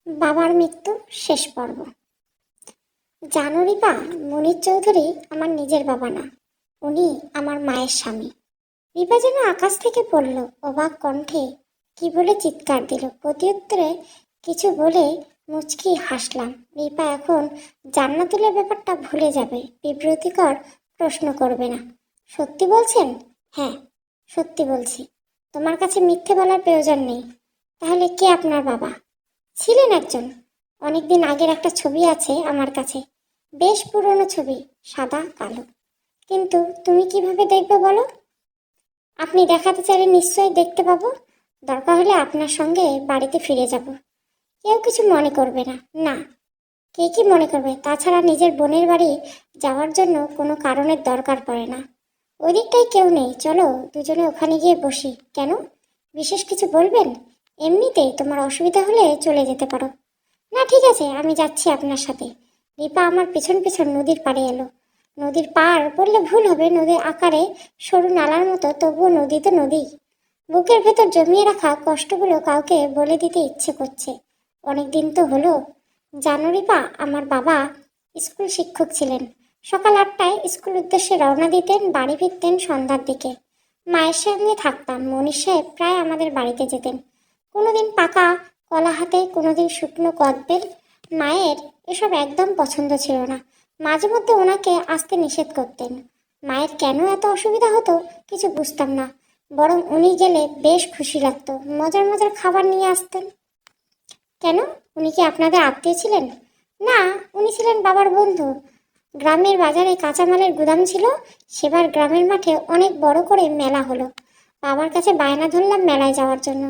বাবার মৃত্যু শেষ পর্ব। জানো রিপা, মনির চৌধুরী আমার নিজের বাবা না, উনি আমার মায়ের স্বামী। রিপা যেন আকাশ থেকে পড়ল, অবাক কণ্ঠে কি বলে চিৎকার দিল। প্রত্যুত্তরে কিছু বলে মুচকি হাসলাম। রিপা এখন জান্নাতুলের ব্যাপারটা ভুলে যাবে, বিব্রতিকর প্রশ্ন করবে না। সত্যি বলছেন? হ্যাঁ, সত্যি বলছি। তোমার কাছে মিথ্যে বলার প্রয়োজন নেই। তাহলে কে আপনার বাবা? ছিলেন একজন। অনেকদিন আগের একটা ছবি আছে আমার কাছে, বেশ পুরনো ছবি, সাদা কালো। কিন্তু তুমি কিভাবে দেখবে বলো? আপনি দেখাতে চাইলে নিশ্চয়ই দেখতে পাবো। দরকার হলে আপনার সঙ্গে বাড়িতে ফিরে যাব। কেউ কিছু মনে করবে না। না, কে কি মনে করবে? তাছাড়া নিজের বোনের বাড়ি যাওয়ার জন্য কোনো কারণের দরকার পড়ে না। ওই দিকটায় কেউ নেই, চলো দুজনে ওখানে গিয়ে বসি। কেন, বিশেষ কিছু বলবেন? এমনিতেই তোমার অসুবিধা হলে চলে যেতে পারো। না, ঠিক আছে, আমি যাচ্ছি আপনার সাথে। রিপা আমার পিছন পিছন নদীর পাড়ে এলো। নদীর পাড় বললে ভুল হবে, নদীর আকারে সরু নালার মতো, তবুও নদী তো নদী। বুকের ভেতর জমিয়ে রাখা কষ্টগুলো কাউকে বলে দিতে ইচ্ছে করছে। অনেক দিন তো হলো। জানো রিপা, আমার বাবা স্কুল শিক্ষক ছিলেন। সকাল 8টায় স্কুল উদ্দেশ্যে রওনা দিতেন, বাড়ি ফিরতেন সন্ধ্যার দিকে। মায়ের সঙ্গে থাকতাম। মনির সাহেব প্রায় আমাদের বাড়িতে যেতেন, কোনোদিন পাকা কলা হাতে, কোনোদিন শুকনো কদবেল। মায়ের এসব একদম পছন্দ ছিল না। মাঝে মধ্যে ওনাকে আসতে নিষেধ করতেন। মায়ের কেন এত অসুবিধা হতো কিছু বুঝতাম না, বরং উনি গেলে বেশ খুশি লাগতো। মজার মজার খাবার নিয়ে আসতেন। কেন, উনি কি আপনাদের আত্মীয় ছিলেন? না, উনি ছিলেন বাবার বন্ধু। গ্রামের বাজারে কাঁচামালের গুদাম ছিল। সেবার গ্রামের মাঠে অনেক বড় করে মেলা হলো। বাবার কাছে বায়না ধরলাম মেলায় যাওয়ার জন্য।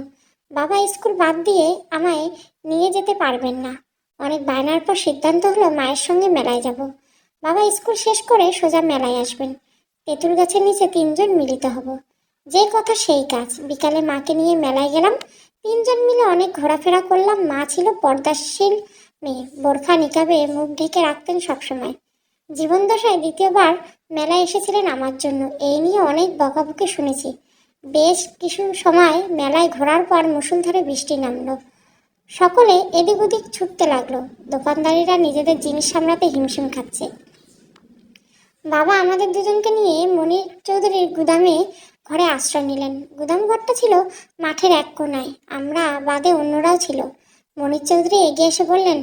বাবা স্কুল বাদ দিয়ে আমায় নিয়ে যেতে পারবেন না। অনেক বায়নার পর সিদ্ধান্ত হলো মায়ের সঙ্গে মেলায় যাব। বাবা স্কুল শেষ করে সোজা মেলায় আসবেন। তেঁতুল গাছের নিচে 3জন মিলিত হব। যে কথা সেই কাজ। বিকালে মাকে নিয়ে মেলায় গেলাম। 3জন মিলে অনেক ঘোরাফেরা করলাম। মা ছিল পর্দাশীল মেয়ে, বোরখা নিকাবে মুখ ঢেকে রাখতেন সবসময়। জীবনদশায় দ্বিতীয়বার মেলায় এসেছিলেন আমার জন্য, এই নিয়ে অনেক বকাবকি শুনেছি। বেশ কিছু সময় মেলায় ঘোরার পর মুষলধারে বৃষ্টি নামলো। সকলে এদিক ওদিক ছুটতে লাগলো। দোকানদারিরা নিজেদের জিনিস সামলাতে হিমশিম খাচ্ছে। বাবা আমাদের দুজনকে নিয়ে মনির চৌধুরীর গুদামে ঘরে আশ্রয় নিলেন। গুদাম ঘরটা ছিল মাঠের এক কোনায়। আমরা বাদে অন্যরাও ছিল। মনির চৌধুরী এগিয়ে এসে বললেন,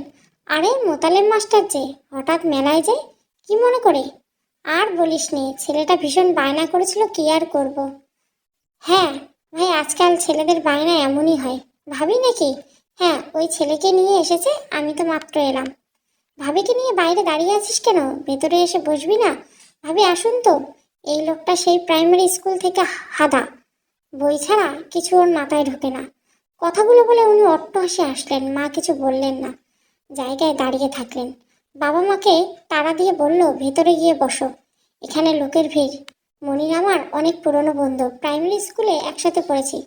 আরে মোতালেব মাস্টার যে, হঠাৎ মেলায় যে, কি মনে করে? আর বলিস নি, ছেলেটা ভীষণ বায়না করেছিল, কি আর করব। হ্যাঁ ভাই, আজকাল ছেলেদের বায়না এমনই হয়। ভাবি নাকি? হ্যাঁ, ওই ছেলেকে নিয়ে এসেছে, আমি তো মাত্র এলাম। ভাবিকে নিয়ে বাইরে দাঁড়িয়ে আছিস কেন? ভেতরে এসে বসবি না? ভাবি আসুন তো। এই লোকটা সেই প্রাইমারি স্কুল থেকে হাদা, বই ছাড়া কিছু ওর মাথায় ঢোকে না। কথাগুলো বলে উনি অট্টহাসি হাসলেন। মা কিছু বললেন না, জায়গায় দাঁড়িয়ে থাকলেন। বাবা মাকে তাড়া দিয়ে বলল, ভেতরে গিয়ে বসো, এখানে লোকের ভিড়। মনির আমার অনেক পুরনো বন্ধু, প্রাইমারি স্কুলে একসাথে পড়েছি।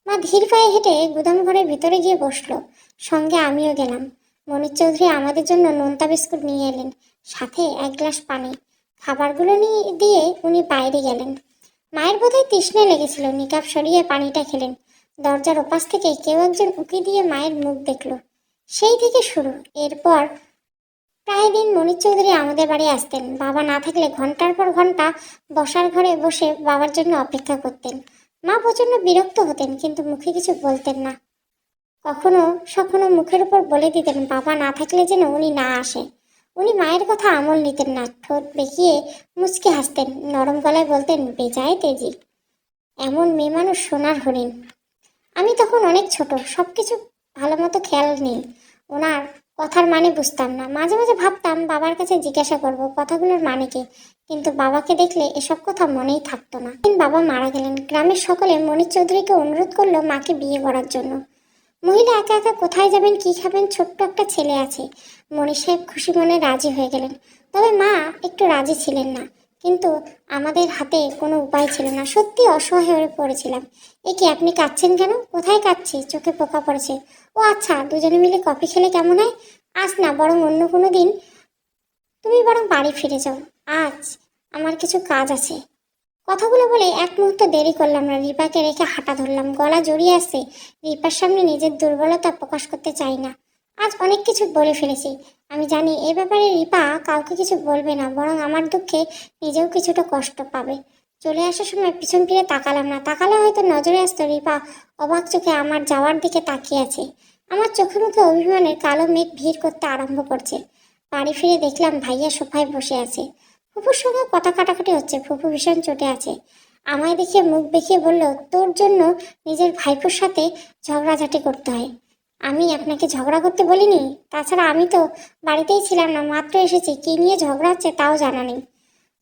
মা ধীর পায়ে হেঁটে গুদাম ঘরের ভিতরে গিয়ে বসলো। সঙ্গে আমিও গেলাম। মনির চৌধুরী আমাদের জন্য নোনতা বিস্কুট নিয়ে এলেন, সাথে 1 গ্লাস পানি। খাবারগুলো নিয়ে দিয়ে উনি বাইরে গেলেন। মায়ের বোধহয় তৃষ্ণা লেগেছিল, নিকাব সরিয়ে পানিটা খেলেন। দরজার ওপাশ থেকে কেউ একজন উঁকি দিয়ে মায়ের মুখ দেখলো। সেই থেকে শুরু। এরপর প্রায় দিন মনির চৌধুরী আমাদের বাড়ি আসতেন। বাবা না থাকলে ঘন্টার পর ঘন্টা বসার ঘরে বসে বাবার জন্য অপেক্ষা করতেন। মা প্রচণ্ড বিরক্ত হতেন, কিন্তু মুখে কিছু বলতেন না। কখনো সখনো মুখের উপর বলে দিতেন বাবা না থাকলে যেন উনি না আসে। উনি মায়ের কথা আমল নিতেন না, ঠোঁট বেঁকিয়ে মুচকে হাসতেন, নরম গলায় বলতেন, বেজায় তেজি, এমন মেয়ে মানুষ সোনার হরিণ। আমি তখন অনেক ছোট, সবকিছু ভালো মতো খেয়াল নেই। ওনার কথার মানে বুঝতাম না। মাঝে মাঝে ভাবতাম বাবার কাছে জিজ্ঞাসা করব কথাগুলোর মানে কি, কিন্তু বাবাকে দেখলে এসব কথা মনেই থাকতো না। দিন বাবা মারা গেলেন। গ্রামের সকলে মনির চৌধুরীকে অনুরোধ করলো মাকে বিয়ে করার জন্য। মহিলা একা একা কোথায় যাবেন, কি খাবেন, ছোট্ট একটা ছেলে আছে। মনির সাহেব খুশি মনে রাজি হয়ে গেলেন। তবে মা একটু রাজি ছিলেন না, কিন্তু আমাদের হাতে কোনো উপায় ছিল না। সত্যি অসহায় হয়ে পড়েছিলাম। এ কি, আপনি কাঁদছেন কেন? কোথায় কাঁদছি? চোখে পোকা পড়েছে। ও আচ্ছা, দুজনে মিলে কফি খেলে কেমন হয়? আজ না, বরং অন্য কোনো দিন। তুমি বরং বাড়ি ফিরে যাও, আজ আমার কিছু কাজ আছে। কথাগুলো বলে এক মুহূর্ত দেরি করলাম না। রিপাকে রেখে হাঁটা ধরলাম। গলা জড়িয়ে আসছে। রিপার সামনে নিজের দুর্বলতা প্রকাশ করতে চাই না। আজ অনেক কিছু বলে ফেলেছি। আমি জানি এ ব্যাপারে রিপা কাউকে কিছু বলবে না, বরং আমার দুঃখে নিজেও কিছুটা কষ্ট পাবে। চলে আসার সময় পিছন ফিরে তাকালাম না, তাকালে হয়তো নজরে আসতো রিপা অবাক চোখে আমার যাওয়ার দিকে তাকিয়ে আছে। আমার চোখে মুখে অভিমানের কালো মেঘ ভিড় করতে আরম্ভ করছে। বাড়ি ফিরে দেখলাম ভাইয়া সোফায় বসে আছে। ফুপুর সঙ্গে কথা কাটাকাটি হচ্ছে। ফুপু ভীষণ চটে আছে। আমায় দেখে মুখ বেঁকিয়ে বলল, তোর জন্য নিজের ভাইপোর সাথে ঝগড়াঝাটি করতে হয়। আমি আপনাকে ঝগড়া করতে বলিনি। তাছাড়া আমি তো বাড়িতেই ছিলাম না, মাত্র এসেছি। কি নিয়ে ঝগড়া হচ্ছে তাও জানা নেই।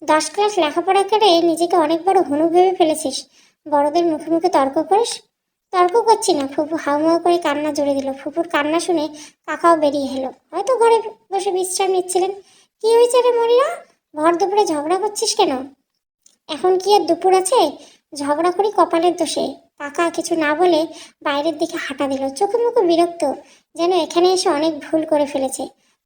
10 ক্লাস লেখাপড়া করে নিজেকে অনেক বড় হনু ভেবে ফেলেছিস, বড়দের মুখে মুখে তর্ক করিস। তর্ক করছি না। ফুপু হাউমাউ করে কান্না জুড়ে দিল। ফুপুর কান্না শুনে কাকাও বেরিয়ে এলো, হয়তো ঘরে বসে বিশ্রাম নিচ্ছিলেন। কি হয়েছে রে মনিরা, ভর দুপুরে ঝগড়া করছিস কেন? এখন কি আর দুপুর আছে? ঝগড়া করি কপালের দোষে। কাকা কিছু না বলে বাইরের দিকে হাঁটা দিল, চোখে মুখে বিরক্ত, যেন এখানে এসে অনেক ভুল করে ফেলেছে।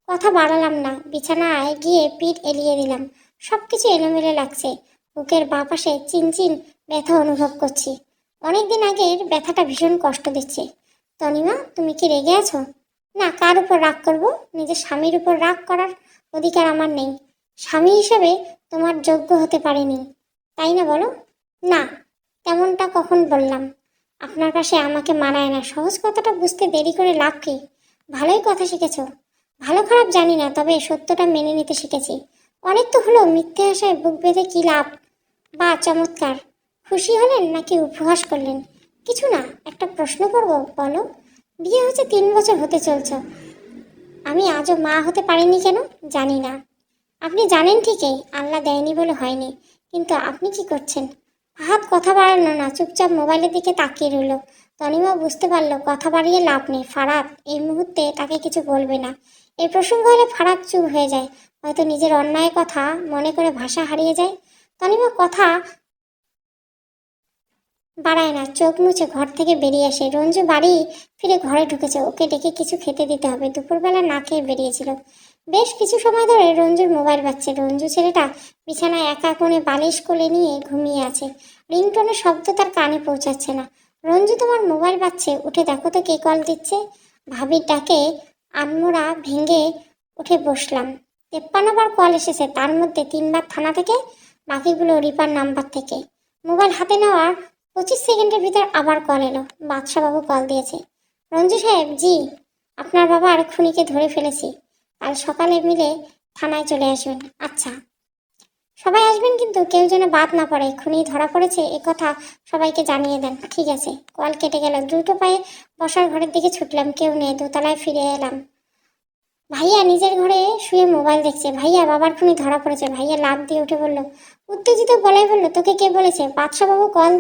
কথা বাড়ালাম না, বিছানায় গিয়ে পিঠ এলিয়ে দিলাম। সবকিছু এলোমেলো লাগছে। বুকের বাঁ পাশে চিনচিন ব্যথা অনুভব করছি। অনেকদিন আগের ব্যথাটা ভীষণ কষ্ট দিচ্ছে। তনিমা, তুমি কি রেগে আছো? না, কার উপর রাগ করব? নিজের স্বামীর উপর রাগ করার অধিকার আমার নেই। স্বামী হিসেবে তোমার যোগ্য হতে পারিনি, তাই না বলো? না, তেমনটা কখন বললাম? আপনার কাছে আমাকে মানায় না। সহজ কথাটা বুঝতে দেরি করে লাভ কি? ভালোই কথা শিখেছ। ভালো খারাপ জানি না, তবে সত্যটা মেনে নিতে শিখেছি। অনেক তো হলো মিথ্যে আশায় বুক বেঁধে কি লাভ? বা চমৎকার। খুশি হলেন নাকি উপহাস করলেন? কিছু না, একটা প্রশ্ন করব, বলো। বিয়ে হচ্ছে 3 বছর হতে চলছ, আমি আজও মা হতে পারিনি কেন? জানি না। আপনি জানেন ঠিকই, আল্লাহ দেয়নি বলে হয়নি। কিন্তু আপনি কি করছেন? হাত কথা বাড়ালো না, চুপচাপ মোবাইলের দিকে তাকিয়ে রইল। তনিমা বুঝতে পারলো কথা বাড়িয়ে লাভ নেই। ফারাত এই মুহূর্তে তাকে কিছু বলবে না। এই প্রসঙ্গ হলে ফারাত চুপ হয়ে যায়, হয়তো নিজের অন্যায় কথা মনে করে ভাষা হারিয়ে যায়। তনিমা কথা বাড়ায় না, চোখ মুছে ঘর থেকে বেরিয়ে আসে। রঞ্জু বাড়ি ফিরে ঘরে ঢুকেছে। ওকে ডেকে কিছু খেতে দিতে হবে। দুপুরবেলা না খেয়ে বেরিয়েছিল। বেশ কিছু সময় ধরে রঞ্জুর মোবাইল বাজছে। রঞ্জু ছেলেটা বিছানায় একা কোণে বালিশ কোলে নিয়ে ঘুমিয়ে আছে। রিংটোনের শব্দ তার কানে পৌঁছাচ্ছে না। রঞ্জু, তোমার মোবাইল বাজছে, উঠে দেখো তো কে কল দিচ্ছে। ভাবির ডাকে আনমোড়া ভেঙে উঠে বসলাম। 53 বার কল এসেছে, তার মধ্যে 3বার থানা থেকে, বাকিগুলো রিপার নাম্বার থেকে। মোবাইল হাতে নেওয়ার 25 সেকেন্ডের ভিতর আবার কল এলো। বাদশাহবাবু কল দিয়েছে। রঞ্জু সাহেব, জি, আপনার বাবার খুনিকে ধরে ফেলেছি। কাল সকালে মিলে থানায় চলে আসবেন। আচ্ছা, সবাই আসবেন, কিন্তু কেউ যেন বাদ না পড়ে। খুনি ধরা পড়েছে এ কথা সবাইকে জানিয়ে দেন। ঠিক আছে। কল কেটে গেল। দ্রুত পায়ে বসার ঘরের দিকে ছুটলাম। কেউ নেই। দোতলায় ফিরে এলাম। ভাইয়া নিজের ঘরে শুয়ে মোবাইল দেখছে। ভাইয়া, বাবার খুনি ধরা পড়েছে। ভাইয়া লাফ দিয়ে উঠে বলল, উত্তেজিত গলায় বলল, তোকে কে বলেছে? বাদশাহবাবু কল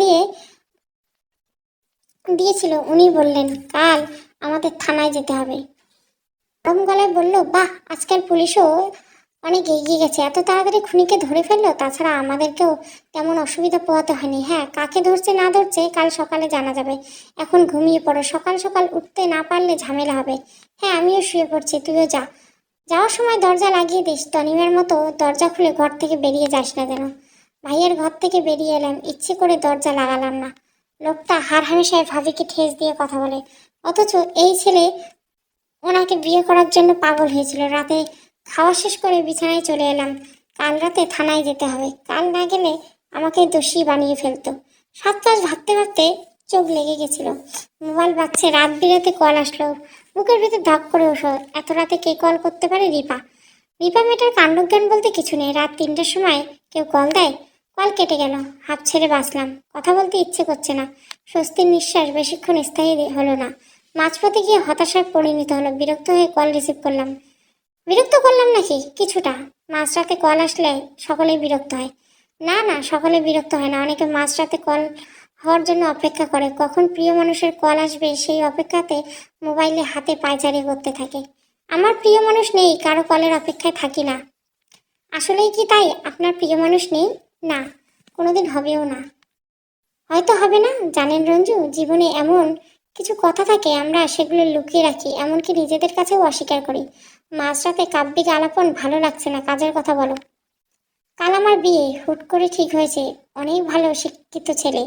দিয়েছিল, উনি বললেন কাল আমাদের থানায় যেতে হবে। নরম গলায় বলল, বাহ, আজকাল পুলিশও অনেক এগিয়ে গেছে, এত তাড়াতাড়ি খুনিকে ধরে ফেললো। তাছাড়া আমাদেরকেও তেমন অসুবিধা পোহাতে হয়নি। হ্যাঁ, কাকে ধরছে না ধরছে কাল সকালে জানা যাবে। এখন ঘুমিয়ে পড়ো, সকাল সকাল উঠতে না পারলে ঝামেলা হবে। হ্যাঁ, আমিও শুয়ে পড়ছি, তুইও যা। যাওয়ার সময় দরজা লাগিয়ে দিস। তনিমের মতো দরজা খুলে ঘর থেকে বেরিয়ে যাস না যেন। ভাইয়ের ঘর থেকে বেরিয়ে এলাম, ইচ্ছে করে দরজা লাগালাম না। লোকটা হামেশায় ভাবিকে ঠেস দিয়ে কথা বলে, অথচ এই ছেলে ওনাকে বিয়ে করার জন্য পাগল হয়েছিল। রাতে খাওয়া শেষ করে বিছানায় চলে এলাম। কাল রাতে থানায় যেতে হবে। কাল না গেলে আমাকে দোষী বানিয়ে ফেলতো। 7 কাজ ভাবতে ভাবতে চোখ লেগে গেছিল। মোবাইল বাজছে, রাত বিরাতে কল আসলো। বুকের ভিতর ধক করে ওঠো। এত রাতে কে কল করতে পারে? রিপা। রিপা মেয়েটার কাণ্ডজ্ঞান বলতে কিছু নেই। রাত 3টার সময় কেউ কল দেয়? কল কেটে গেল। হাঁপ ছেড়ে বাঁচলাম। কথা বলতে ইচ্ছে করছে না। স্বস্তির নিঃশ্বাস বেশিক্ষণ স্থায়ী হলো না। মাঝপথে গিয়ে হতাশায় পরিণত হলো। বিরক্ত হয়ে কল রিসিভ করলাম। বিরক্ত করলাম নাকি? কিছুটা। মাঝরাতে কল আসলে সকলেই বিরক্ত হয়। না না, সকলে বিরক্ত হয় না। অনেকে মাঝরাতে কল হওয়ার জন্য অপেক্ষা করে, কখন প্রিয় মানুষের কল আসবে সেই অপেক্ষাতে মোবাইলে হাতে পায়চারি করতে থাকে। আমার প্রিয় মানুষ নেই, কারো কলের অপেক্ষায় থাকি না। আসলেই কি তাই? আপনার প্রিয় মানুষ নেই? না, কোনোদিন হবেও না। হয়তো হবে না। জানেন রঞ্জু, জীবনে এমন কিছু কথা থাকে আমরা সেগুলো লুকিয়ে রাখি, এমনকি নিজেদের কাছেও অস্বীকার করি। মাঝরাতে কাব্যিক আলাপন ভালো লাগছে না, কাজের কথা বলো। কাল আমার বিয়ে হুট করে ঠিক হয়েছে। অনেক ভালো শিক্ষিত ছেলে,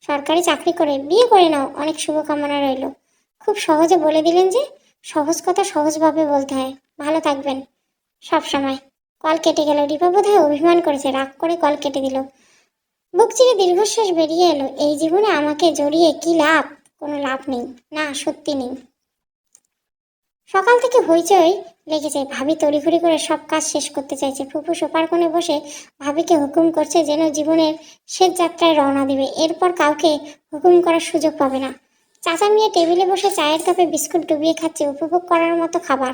সরকারি চাকরি করে। বিয়ে করে নাও, অনেক শুভকামনা রইল। খুব সহজে বলে দিলেন যে। সহজ কথা সহজভাবে বলতে হয়। ভালো থাকবেন সব সময়। কল কেটে গেল। রিপা বোধহয় অভিমান করেছে, রাগ করে কল কেটে দিল। বুক চিরে দীর্ঘশ্বাস বেরিয়ে এলো। এই জীবনে আমাকে জড়িয়ে কি লাভ? কোনো লাভ নেই, না সত্যি নেই। সকাল থেকে হইচই লেগেছে। ভাবি তড়িঘড়ি করে সব কাজ শেষ করতে চাইছে। ফুপু সোফার কোণে বসে ভাবিকে হুকুম করছে যেন জীবনের শেষ যাত্রায় রওনা দিবে, এরপর কাউকে হুকুম করার সুযোগ পাবে না। চাচা মিয়া টেবিলে বসে চায়ের কাপে বিস্কুট ডুবিয়ে খাচ্ছে, উপভোগ করার মতো খাবার।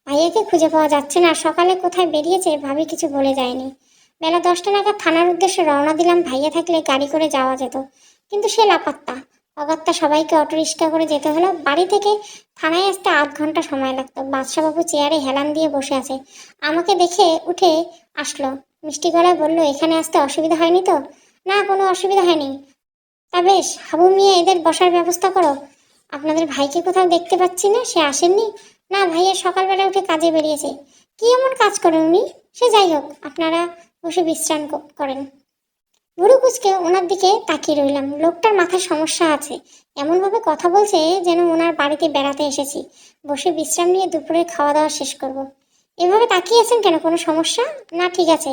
ভাইয়াকে খুঁজে পাওয়া যাচ্ছে না। সকালে কোথায় বেরিয়েছে ভাবি কিছু বলে যায়নি। বেলা 10টা নাগাদ থানার উদ্দেশ্যে রওনা দিলাম। ভাইয়া থাকলে গাড়ি করে যাওয়া যেত, কিন্তু সে লাপাত্তা। অগত্যা সবাইকে অটোরিক্সা করে যেতে হলো। বাড়ি থেকে থানায় আসতে আধ ঘন্টা সময় লাগতো। বাদশাবাবু চেয়ারে হেলান দিয়ে বসে আছে। আমাকে দেখে উঠে আসলো, মিষ্টি গলায় বলল, এখানে আসতে অসুবিধা হয়নি তো? না, কোনো অসুবিধা হয়নি। তা বেশ, হাবু মিয়া এদের বসার ব্যবস্থা করো। আপনাদের ভাইকে কোথাও দেখতে পাচ্ছি না, সে আসেননি? না, ভাইয়া সকালবেলা উঠে কাজে বেরিয়েছে। কি এমন কাজ করেন উনি? সে যাই হোক, আপনারা বসে বিশ্রাম করেন। বুড়ো কুচকে ওনার দিকে তাকিয়ে রইলাম। লোকটার মাথায় সমস্যা আছে, এমনভাবে কথা বলছে যেন ওনার বাড়িতে বেড়াতে এসেছি। বসে বিশ্রাম নিয়ে দুপুরে খাওয়া দাওয়া শেষ করব। এভাবে তাকিয়ে আছেন কেন? কোনো সমস্যা? না, ঠিক আছে।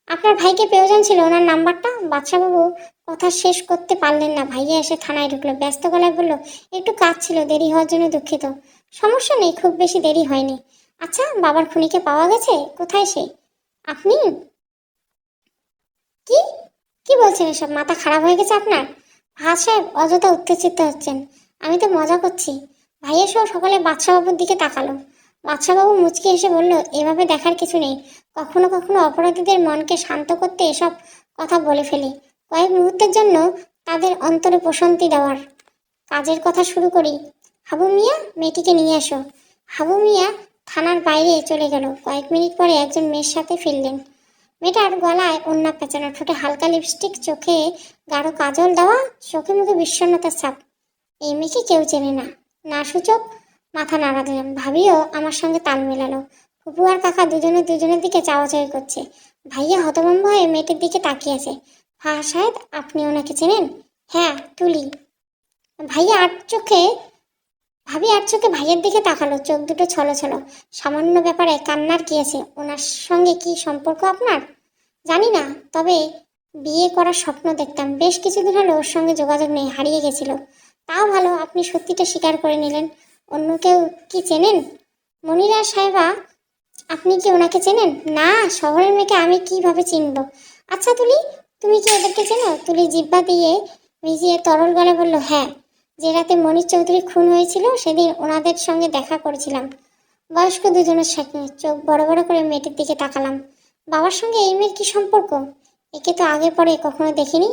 আপনার ভাইকে প্রয়োজন ছিল, ওনার নাম্বারটা? বাদশাবাবু কথা শেষ করতে পারলেন না। ভাইয়া এসে থানায় ঢুকলো। ব্যস্ত গলায় বলল, একটু কাজ ছিল, দেরি হওয়ার জন্য দুঃখিত। সমস্যা নেই, খুব বেশি দেরি হয়নি। আচ্ছা, বাবার খুনিকে পাওয়া গেছে? কোথায় সে? আপনি কি কি বলছেন এসব? মাথা খারাপ হয়ে গেছে আপনার? ফাহাদ সাহেব অযথা উত্তেজিত হচ্ছেন। আমি তো মজা করছি। ভাইয়া সহ সকালে বাদশাবাবুর দিকে তাকালো। বাদশাবাবু মুচকি এসে বলল, এভাবে দেখার কিছু নেই। কখনো কখনো অপরাধীদের মনকে শান্ত করতে এসব কথা বলে ফেলি, কয়েক মুহূর্তের জন্য তাদের অন্তরে প্রশান্তি দেওয়ার। কাজের কথা শুরু করি। হাবু মিয়া, মেয়েটিকে নিয়ে এসো। হাবু মিয়া থানার বাইরে চলে গেল। কয়েক মিনিট পরে একজন মেয়ের সাথে ফিরলেন। মেয়েটার গলায় ওড়না পেঁচানো, ঠোঁটে হালকা লিপস্টিক, চোখে গাঢ় কাজল দেওয়া, চোখে মুখে বিষণ্ণতার ছাপ। এই মেয়েকে কেউ চেনে না। না সূচক মাথা নাড়া দিলাম। ভাবিও আমার সঙ্গে তাল মেলালো। ফুপু আর কাকা দুজনে দুজনের দিকে চাওয়াচাওয়ি করছে। ভাইয়া হতভম্ব হয়ে মেয়েটির দিকে তাকিয়ে আছে। হ্যাঁ সাহেব, আপনি ওনাকে চেনেন? হ্যাঁ, তুলি। ভাইয়া আর চোখে ভাবি আর চোখে ভাইয়ের দিকে তাকালো, চোখ দুটো ছলো ছলো। সামান্য ব্যাপারে কান্নার কি আছে? ওনার সঙ্গে কি সম্পর্ক আপনার? জানি না, তবে বিয়ে করার স্বপ্ন দেখতাম। বেশ কিছুদিন হলো ওর সঙ্গে যোগাযোগ নেই, হারিয়ে গেছিল। তাও ভালো, আপনি সত্যিটা স্বীকার করে নিলেন। অন্য কেউ কি চেনেন? মনিরা সাহেবা, আপনি কি ওনাকে চেনেন? না, শহরের মেয়েকে আমি কিভাবে চিনব? আচ্ছা তুলি, তুমি কি ওদেরকে চেনো? তুলি জিহ্বা দিয়ে ভিজিয়ে তরল গলায় বলল, হ্যাঁ। যে রাতে মনির চৌধুরী খুন হয়েছিল সেদিন ওনাদের সঙ্গে দেখা করেছিলাম, বয়স্ক দুজনের সাথে। চোখ বড় বড় করে মেয়েটির দিকে তাকালাম। বাবার সঙ্গে এই মেয়ের কি সম্পর্ক? একে তো আগে পরে কখনো দেখিনি।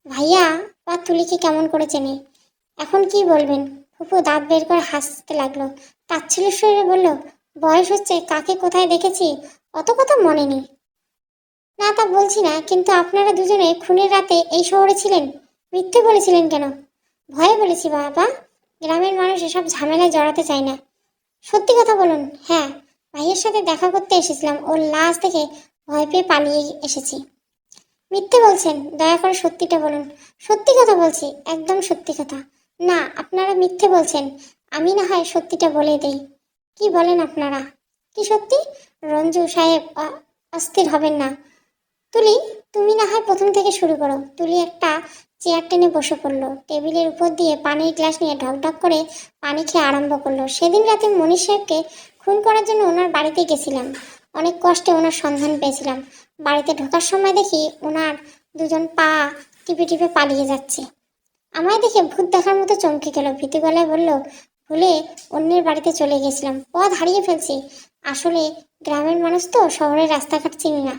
ভাইয়া বা তুলিকে কেমন করে চেনে? এখন কি বলবেন? ফুপু দাঁত বের করে হাসতে লাগলো। তাচ্ছিল্যের সুরে বলল, বয়স হচ্ছে, কাকে কোথায় দেখেছি অত কথা মনে নেই। না, তা বলছি না, কিন্তু আপনারা দুজনে খুনের রাতে এই শহরে ছিলেন। মিথ্যে বলেছিলেন কেন? ভয়ে বলেছি বাবা। গ্রামের মানুষ এসব ঝামেলায় জড়াতে চায় না। সত্যি কথা বলুন। হ্যাঁ, ভাইয়ের সাথে দেখা করতে এসেছিলাম, ওর লাশ দেখে ভয় পেয়ে পালিয়ে এসেছি। মিথ্যে বলছেন, দয়া করে সত্যিটা বলুন। সত্যি কথা বলছি, একদম সত্যি কথা। না, আপনারা মিথ্যে বলছেন। আমি না হয় সত্যিটা বলে দেই। কি বলেন আপনারা? কি সত্যি? রঞ্জু সাহেব অস্থির হবেন না। তুলি, তুমি না হয় প্রথম থেকে শুরু করো। তুলি একটা চেয়ার টেনে বসে পড়লো। টেবিলের উপর দিয়ে পানির গ্লাস নিয়ে ঢকঢক করে পানি খেয়ে আরম্ভ করলো। সেদিন রাতে মনির সাহেবকে খুন করার জন্য ওনার বাড়িতে গেছিলাম। অনেক কষ্টে ওনার সন্ধান পেয়েছিলাম। বাড়িতে ঢোকার সময় দেখি ওনার দুজন পা টিপে টিপে পালিয়ে যাচ্ছে। আমায় দেখে ভূত দেখার মতো চমকে গেল। ভীতি গলায় বলল, ভুলে অন্যের বাড়িতে চলে গেছিলাম, পথ হারিয়ে ফেলছি। আসলে গ্রামের মানুষ তো, শহরের রাস্তাঘাট চিনি না।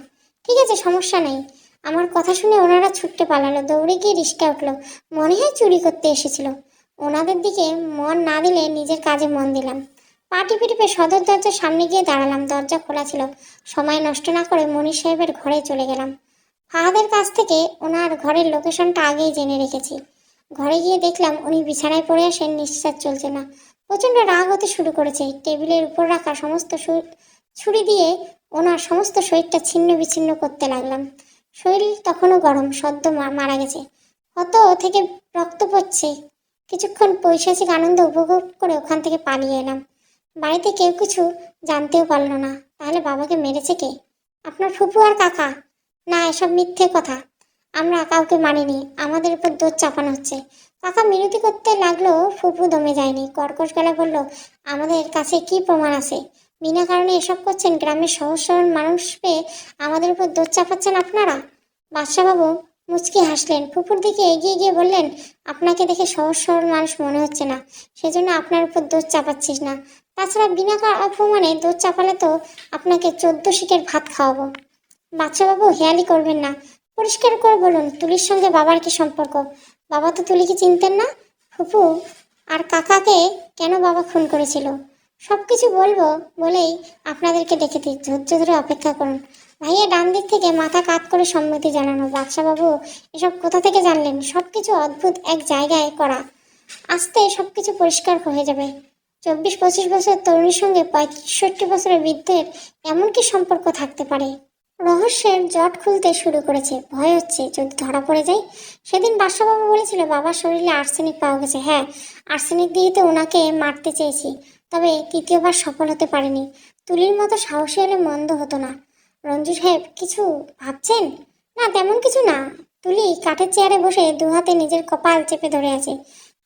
ঠিক আছে, সমস্যা নেই। আমার কথা শুনে ওনারা ছুটতে পালালো। দৌড়ে গিয়ে রিস্কা উঠলো। মনে হয় চুরি করতে এসেছিল। ওনাদের দিকে মন না দিলে নিজের কাজে মন দিলাম। পা টিপে টিপে সদর দরজার সামনে গিয়ে দাঁড়ালাম। দরজা খোলা ছিল। সময় নষ্ট না করে মনির সাহেবের ঘরে চলে গেলাম। ফাহাদের কাছ থেকে ওনার ঘরের লোকেশনটা আগেই জেনে রেখেছি। ঘরে গিয়ে দেখলাম উনি বিছানায় পড়ে আসেন, নিঃশ্বাস চলছে না। প্রচণ্ড রাগ হতে শুরু করেছে। টেবিলের উপর রাখা সমস্ত ছুরি দিয়ে ওনার সমস্ত শরীরটা ছিন্ন বিচ্ছিন্ন করতে লাগলাম। শরীর তখনও গরম, সদ্য মারা গেছে। ক্ষত থেকে রক্ত পড়ছে। কিছুক্ষণ পৈশাচিক আনন্দ উপভোগ করে ওখান থেকে পালিয়ে এলাম। বাড়িতে কেউ কিছু জানতেও পারলো না। তাহলে বাবাকে মেরেছে কে? আপনার ফুপু আর কাকা। না, এসব মিথ্যে কথা। আমরা কাউকে মারিনি, আমাদের উপর দোষ চাপানো হচ্ছে। কাকা মিনতি করতে লাগলো, ফুপু দমে যায়নি, কর্কশ গলায় বলল, আমাদের কাছে কি প্রমাণ আছে? বিনা কারণে এসব করছেন? গ্রামের সহজ সরল মানুষ পেয়ে আমাদের উপর দোষ চাপাচ্ছেন আপনারা? বাদশাহবাবু মুচকি হাসলেন, ফুপুর দিকে এগিয়ে গিয়ে বললেন, আপনাকে দেখে সহজ সরল মানুষ মনে হচ্ছে না, সেজন্য আপনার উপর দোষ চাপাচ্ছিস না। তাছাড়া বিনা অপমানে দোষ চাপালে তো আপনাকে 14 শিকের ভাত খাওয়াবো। বাচ্চাবাবু হেয়ালি করবেন না, পরিষ্কার করে বলুন, তুলির সঙ্গে বাবার কি সম্পর্ক? বাবা তো তুলিকে চিনতেন না। ফুপু আর কাকাকে কেন বাবা খুন করেছিল? সব কিছু বলবো বলেই আপনাদেরকে ডেকেছি, ধৈর্য ধরে অপেক্ষা করুন। ভাইয়া ডান দিক থেকে মাথা কাত করে সম্মতি জানানো। বাদশাহবাবু এসব কোথা থেকে জানলেন? সব কিছু অদ্ভুত এক জায়গায় করা, আস্তে সব কিছু পরিষ্কার হয়ে যাবে। 24-25 বছর তরুণীর সঙ্গে 65 বছরের বৃদ্ধের এমন কি সম্পর্ক থাকতে পারে? রহস্যের জট খুলতে শুরু করেছে। ভয় হচ্ছে যদি ধরা পড়ে যায়। সেদিন বাদশাহবাবু বলেছিল বাবার শরীরে আর্সেনিক পাওয়া গেছে। হ্যাঁ, আর্সেনিক দিয়ে তো ওনাকে মারতে চেয়েছি, তবে তৃতীয়বার সফল হতে পারেনি। তুলির মতো সাহসী হলে মন্দ হতো না। রঞ্জু সাহেব কিছু ভাবছেন? না, তেমন কিছু না। তুলি কাঠের চেয়ারে বসে দু হাতে নিজের কপাল চেপে ধরে আছে,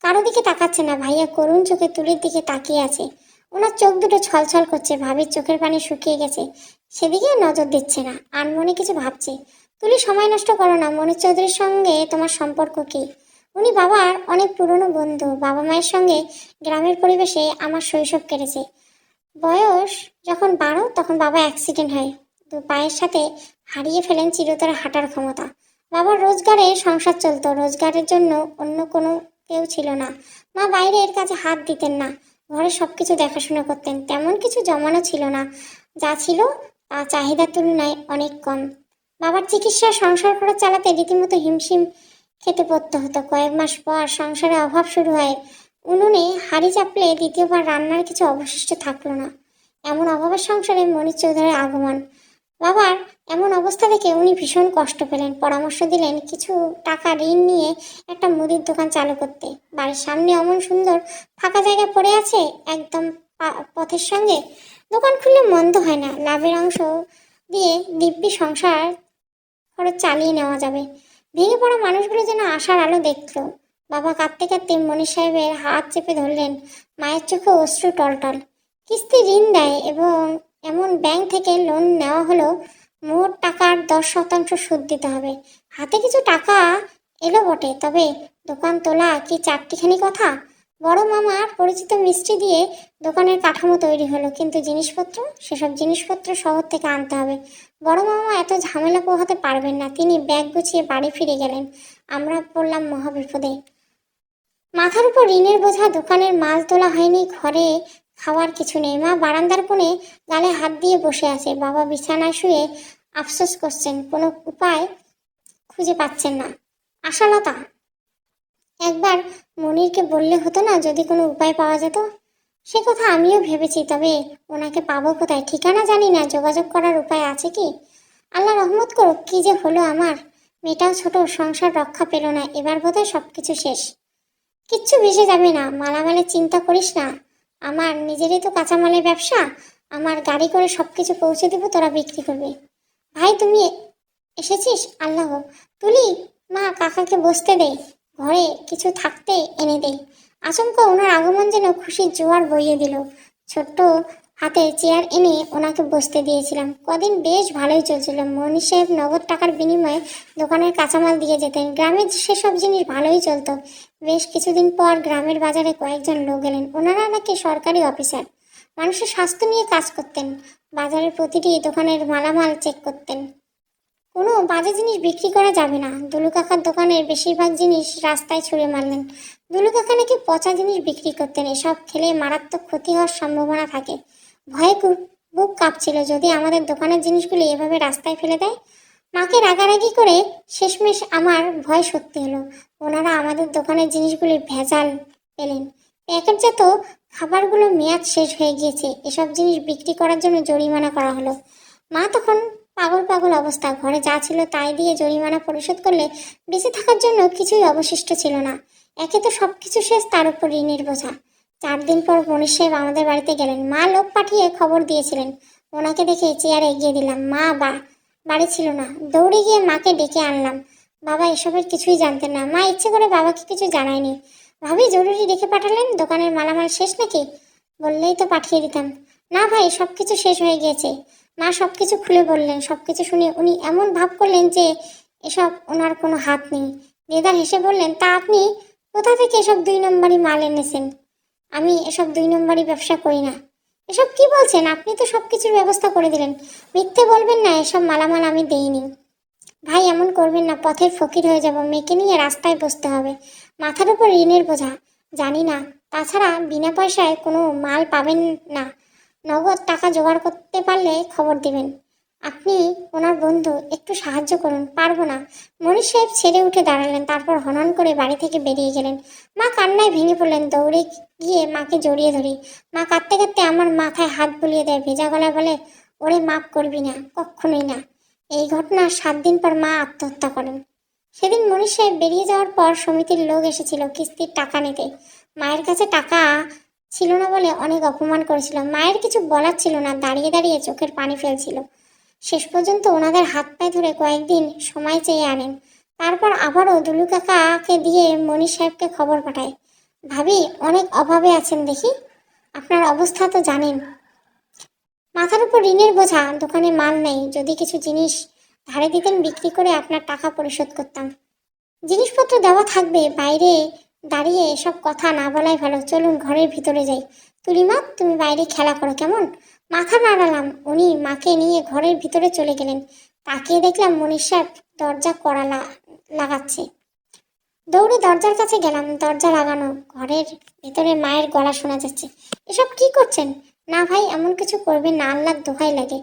কারো দিকে তাকাচ্ছে না। ভাইয়া করুণ চোখে তুলির দিকে তাকিয়ে আছে। ওনার চোখ দুটো ছলছল করছে, ভাবির চোখের পানি শুকিয়ে গেছে, সেদিকে নজর দিচ্ছে না। আর মনে কিছু ভাবছে। তুলি সময় নষ্ট করো না, মনির চৌধুরীর সঙ্গে তোমার সম্পর্ক কি? উনি বাবার অনেক পুরনো বন্ধু। বাবা মায়ের সঙ্গে গ্রামের পরিবেশে আমার শৈশব কেটেছে। বয়স যখন 12 তখন বাবা অ্যাক্সিডেন্ট হয়, তো পায়ের সাথে হারিয়ে ফেলেন চিরতরে হাঁটার ক্ষমতা। বাবার রোজগারে সংসার চলতো, রোজগারের জন্য অন্য কোনো কেউ ছিল না। মা বাইরের কাজে হাত দিতেন না, ঘরে সবকিছু দেখাশোনা করতেন। তেমন কিছু জমানো ছিল না, যা ছিল তা চাহিদার তুলনায় অনেক কম। বাবার চিকিৎসা সংসার খরচ চালাতে রীতিমতো হিমশিম খেতে পড়তে হতো। কয়েক মাস পর সংসারে অভাব শুরু হয়। উনুনে হাঁড়ি চাপলে দ্বিতীয়বার রান্নার কিছু অবশিষ্ট থাকলো না। এমন অভাবের সংসারে মনির চৌধুরীর আগমন। বাবার এমন অবস্থা দেখে উনি ভীষণ কষ্ট পেলেন। পরামর্শ দিলেন কিছু টাকা ঋণ নিয়ে একটা মুদির দোকান চালু করতে। বাড়ির সামনে অমন সুন্দর ফাঁকা জায়গা পড়ে আছে, একদম পথের সঙ্গে। দোকান খুললে মন্দ হয় না, লাভের অংশ দিয়ে দিব্যি সংসার খরচ চালিয়ে নেওয়া যাবে। ভেঙে পড়া মানুষগুলো যেন আশার আলো দেখলো। বাবা কাঁদতে কাঁদতে মনির সাহেবের হাত চেপে ধরলেন, মায়ের চোখে অশ্রু টলটল। কিস্তি ঋণ দেয় এবং এমন ব্যাংক থেকে লোন নেওয়া হলো, মোট টাকার 10% সুদ দিতে হবে। হাতে কিছু টাকা এলো বটে, তবে দোকান তোলা কি চারটিখানি কথা। বড় মামার পরিচিত মিস্ত্রি দিয়ে দোকানের কাঠামো তৈরি হলো, কিন্তু জিনিসপত্র, সেসব জিনিসপত্র শহর থেকে আনতে হবে। বড় মামা এত ঝামেলা পোহাতে পারবেন না, তিনি ব্যাগ গুছিয়ে বাড়ি ফিরে গেলেন। আমরা পড়লাম মহাবিপদে। মাথার উপর ঋণের বোঝা, দোকানের মাল তোলা হয়নি, ঘরে খাওয়ার কিছু নেই। মা বারান্দার কোণে গালে হাত দিয়ে বসে আছে। বাবা বিছানায় শুয়ে আফসোস করছেন, কোনো উপায় খুঁজে পাচ্ছেন না। আশালতা একবার মনিরকে বললে হতো না, যদি কোনো উপায় পাওয়া যেত। সে কথা আমিও ভেবেছি, তবে ওনাকে পাবো কোথায়? ঠিকানা জানি না, যোগাযোগ করার উপায় আছে কি? আল্লাহ রহমত করুক, কি যে হলো আমার। মেয়েটাও ছোট, সংসার রক্ষা পেল না, এবার বোধহয় সব কিছু শেষ। কিচ্ছু ভেসে যাবে না, মালামালের চিন্তা করিস না। আমার নিজেরই তো কাঁচামালের ব্যবসা, আমার গাড়ি করে সব কিছু পৌঁছে দেবো, তোরা বিক্রি করবি। ভাই তুমি এসেছিস? আল্লাহ। তুলি মা কাকাকে বসতে দে, ঘরে কিছু থাকতে এনে দে। আচমকা ওনার আগমন যেন খুশির জোয়ার বইয়ে দিল। ছোট্ট হাতে চেয়ার এনে ওনাকে বসতে দিয়েছিলাম। কদিন বেশ ভালোই চলছিল। মনি সাহেব নগদ টাকার বিনিময়ে দোকানের কাঁচামাল দিয়ে যেতেন। গ্রামের সেসব জিনিস ভালোই চলতো। বেশ কিছুদিন পর গ্রামের বাজারে কয়েকজন লোক এলেন। ওনারা নাকি সরকারি অফিসার, মানুষের স্বাস্থ্য নিয়ে কাজ করতেন। বাজারের প্রতিটি দোকানের মালামাল চেক করতেন। কোনো বাজে জিনিস বিক্রি করা যাবে না। দুলু কাকার দোকানের বেশিরভাগ জিনিস রাস্তায় ছুঁড়ে মারলেন। দুলু কাকা নাকি পচা জিনিস বিক্রি করতেন, এসব খেলে মারাত্মক ক্ষতি হওয়ার সম্ভাবনা থাকে। ভয়ে বুক কাঁপছিল, যদি আমাদের দোকানের জিনিসগুলি এভাবে রাস্তায় ফেলে দেয়। মাকে রাগারাগি করে শেষমেশ আমার ভয় সত্যি হলো। ওনারা আমাদের দোকানের জিনিসগুলি ভেজাল পেলেন। প্যাকেটজাত খাবারগুলো মেয়াদ শেষ হয়ে গিয়েছে, এসব জিনিস বিক্রি করার জন্য জরিমানা করা হলো। মা তখন পাগল পাগল অবস্থা। ঘরে যা ছিল তাই দিয়ে জরিমানা পরিশোধ করলে বেঁচে থাকার জন্য কিছুই অবশিষ্ট ছিল না। একে তো সব কিছু শেষ, তার উপর ঋণের বোঝা। 4 দিন পর মনির সাহেব আমাদের বাড়িতে গেলেন। মা লোক পাঠিয়ে খবর দিয়েছিলেন। ওনাকে দেখে চেয়ারে এগিয়ে দিলাম। মা বাড়ি ছিল না। দৌড়ে গিয়ে মাকে ডেকে আনলাম। বাবা এসবের কিছুই জানতেন না। মা ইচ্ছে করে বাবাকে কিছু জানায়নি। ভাবি জরুরি ডেকে পাঠালেন, দোকানের মালামাল শেষ নাকি? বললেই তো পাঠিয়ে দিতাম। না ভাই, সবকিছু শেষ হয়ে গিয়েছে। মা সবকিছু খুলে বললেন। সবকিছু শুনে উনি এমন ভাব করলেন যে এসব ওনার কোনো হাত নেই। দিদা হেসে বললেন, তা আপনি কোথা থেকে এসব 2 নম্বরই মাল এনেছেন? আমি এসব 2 নম্বরই ব্যবসা করি না। এসব কি বলছেন? আপনি তো সব কিছুর ব্যবস্থা করে দিলেন। মিথ্যে বলবেন না, এসব মালামাল আমি দেইনি। ভাই এমন করবেন না, পথের ফকির হয়ে যাব। মেয়েকে নিয়ে রাস্তায় বসতে হবে। মাথার উপর ঋণের বোঝা। জানি না, তাছাড়া বিনা পয়সায় কোনো মাল পাবেন না। নগদ টাকা জোগাড় করতে পারলে খবর দিবেন। আপনি ওনার বন্ধু, একটু সাহায্য করুন। পারবো না। মনির সাহেব ছেড়ে উঠে দাঁড়ালেন, তারপর হনন করে বাড়ি থেকে বেরিয়ে গেলেন। মা কান্নায় ভেঙে পড়লেন। দৌড়ে গিয়ে মাকে জড়িয়ে ধরি। মা কাঁদতে কাঁদতে আমার মাথায় হাত বুলিয়ে দেয়, ভেজা গলায় বলে, ওরে মাফ করবি না, কখনোই না। এই ঘটনার 7 দিন পর মা আত্মহত্যা করেন। সেদিন মনির সাহেব বেরিয়ে যাওয়ার পর সমিতির লোক এসেছিল কিস্তির টাকা নিতে। মায়ের কাছে টাকা ছিল না বলে অনেক অপমান করেছিল। মায়ের কিছু বলার ছিল না, দাঁড়িয়ে দাঁড়িয়ে চোখের পানি ফেলছিল। শেষ পর্যন্ত ওনাদের হাত পায়ে ধরে কয়েকদিন সময় চেয়ে আনেন। তারপর আবারও দুলু কাকাকে দিয়ে মনির সাহেবকে খবর পাঠায়। ভাবি অনেক অভাবে আছেন দেখি, আপনার অবস্থা তো জানেন। মাথার উপর ঋণের বোঝা, দোকানে মাল নেই। যদি কিছু জিনিস ধারে দিতেন, বিক্রি করে আপনার টাকা পরিশোধ করতাম। জিনিসপত্র দেওয়া থাকবে, বাইরে দাঁড়িয়ে এসব কথা না বলাই ভালো। চলুন ঘরের ভিতরে যাই। তুলিমা, তুমি বাইরে খেলা করো কেমন? মাথা নাড়ালাম। উনি মাকে নিয়ে ঘরের ভিতরে চলে গেলেন। তাকিয়ে দেখলাম মনীষ সাহেব দরজা কড়া লাগাচ্ছে। দৌড়ে দরজার কাছে গেলাম। দরজা লাগানো, ঘরের ভিতরে মায়ের গলা শোনা যাচ্ছে। এসব কি করছেন? না ভাই, এমন কিছু করবেন না, আল্লাহর দোহাই লাগে।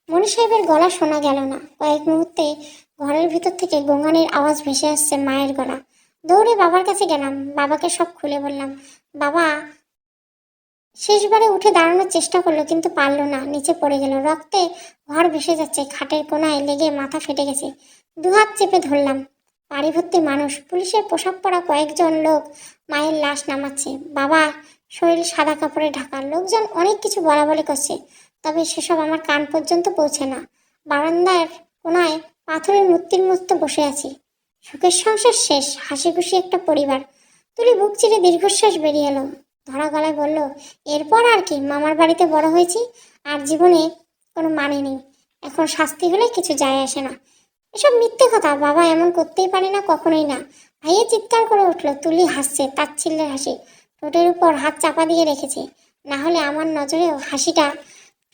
মনীষ সাহেবের গলা শোনা গেল না। কয়েক মুহূর্তে ঘরের ভিতর থেকে গোঙানির আওয়াজ ভেসে আসছে, মায়ের গলা। দৌড়ে বাবার কাছে গেলাম। বাবাকে সব খুলে বললাম। বাবা শেষবারে উঠে দাঁড়ানোর চেষ্টা করলো, কিন্তু পারলো না। নিচে পড়ে গেল। রক্তে ঘর ভেসে যাচ্ছে। খাটের কোনায় লেগে মাথা ফেটে গেছে। দুহাত চেপে ধরলাম। বাড়ি ভর্তি মানুষ, পুলিশের পোশাক পরা কয়েকজন লোক মায়ের লাশ নামাচ্ছে। বাবা শরীর সাদা কাপড়ে ঢাকা। লোকজন অনেক কিছু বলা বলি করছে, তবে সেসব আমার কান পর্যন্ত পৌঁছে না। বারান্দার কোনায় পাথরের মূর্তির মতো বসে আছি। সুখের সংসার শেষ, হাসি খুশি একটা পরিবার। তুলি বুক চিরে দীর্ঘশ্বাস বেরিয়ে এলো। ধরা গলায় বলল, এরপর আর কি? মামার বাড়িতে বড় হয়েছি, আর জীবনে কোনো মানে নেই। এখন শাস্তি হলে কিছু যায় আসে না। এসব মিথ্যে কথা। বাবা এমন করতেই পারে না, কখনোই না। ভাইয়া চিৎকার করে উঠল। তুলি হাসছে, তাচ্ছিল্যের হাসি। ঠোঁটের উপর হাত চাপা দিয়ে রেখেছে। না হলে আমার নজরেও হাসিটা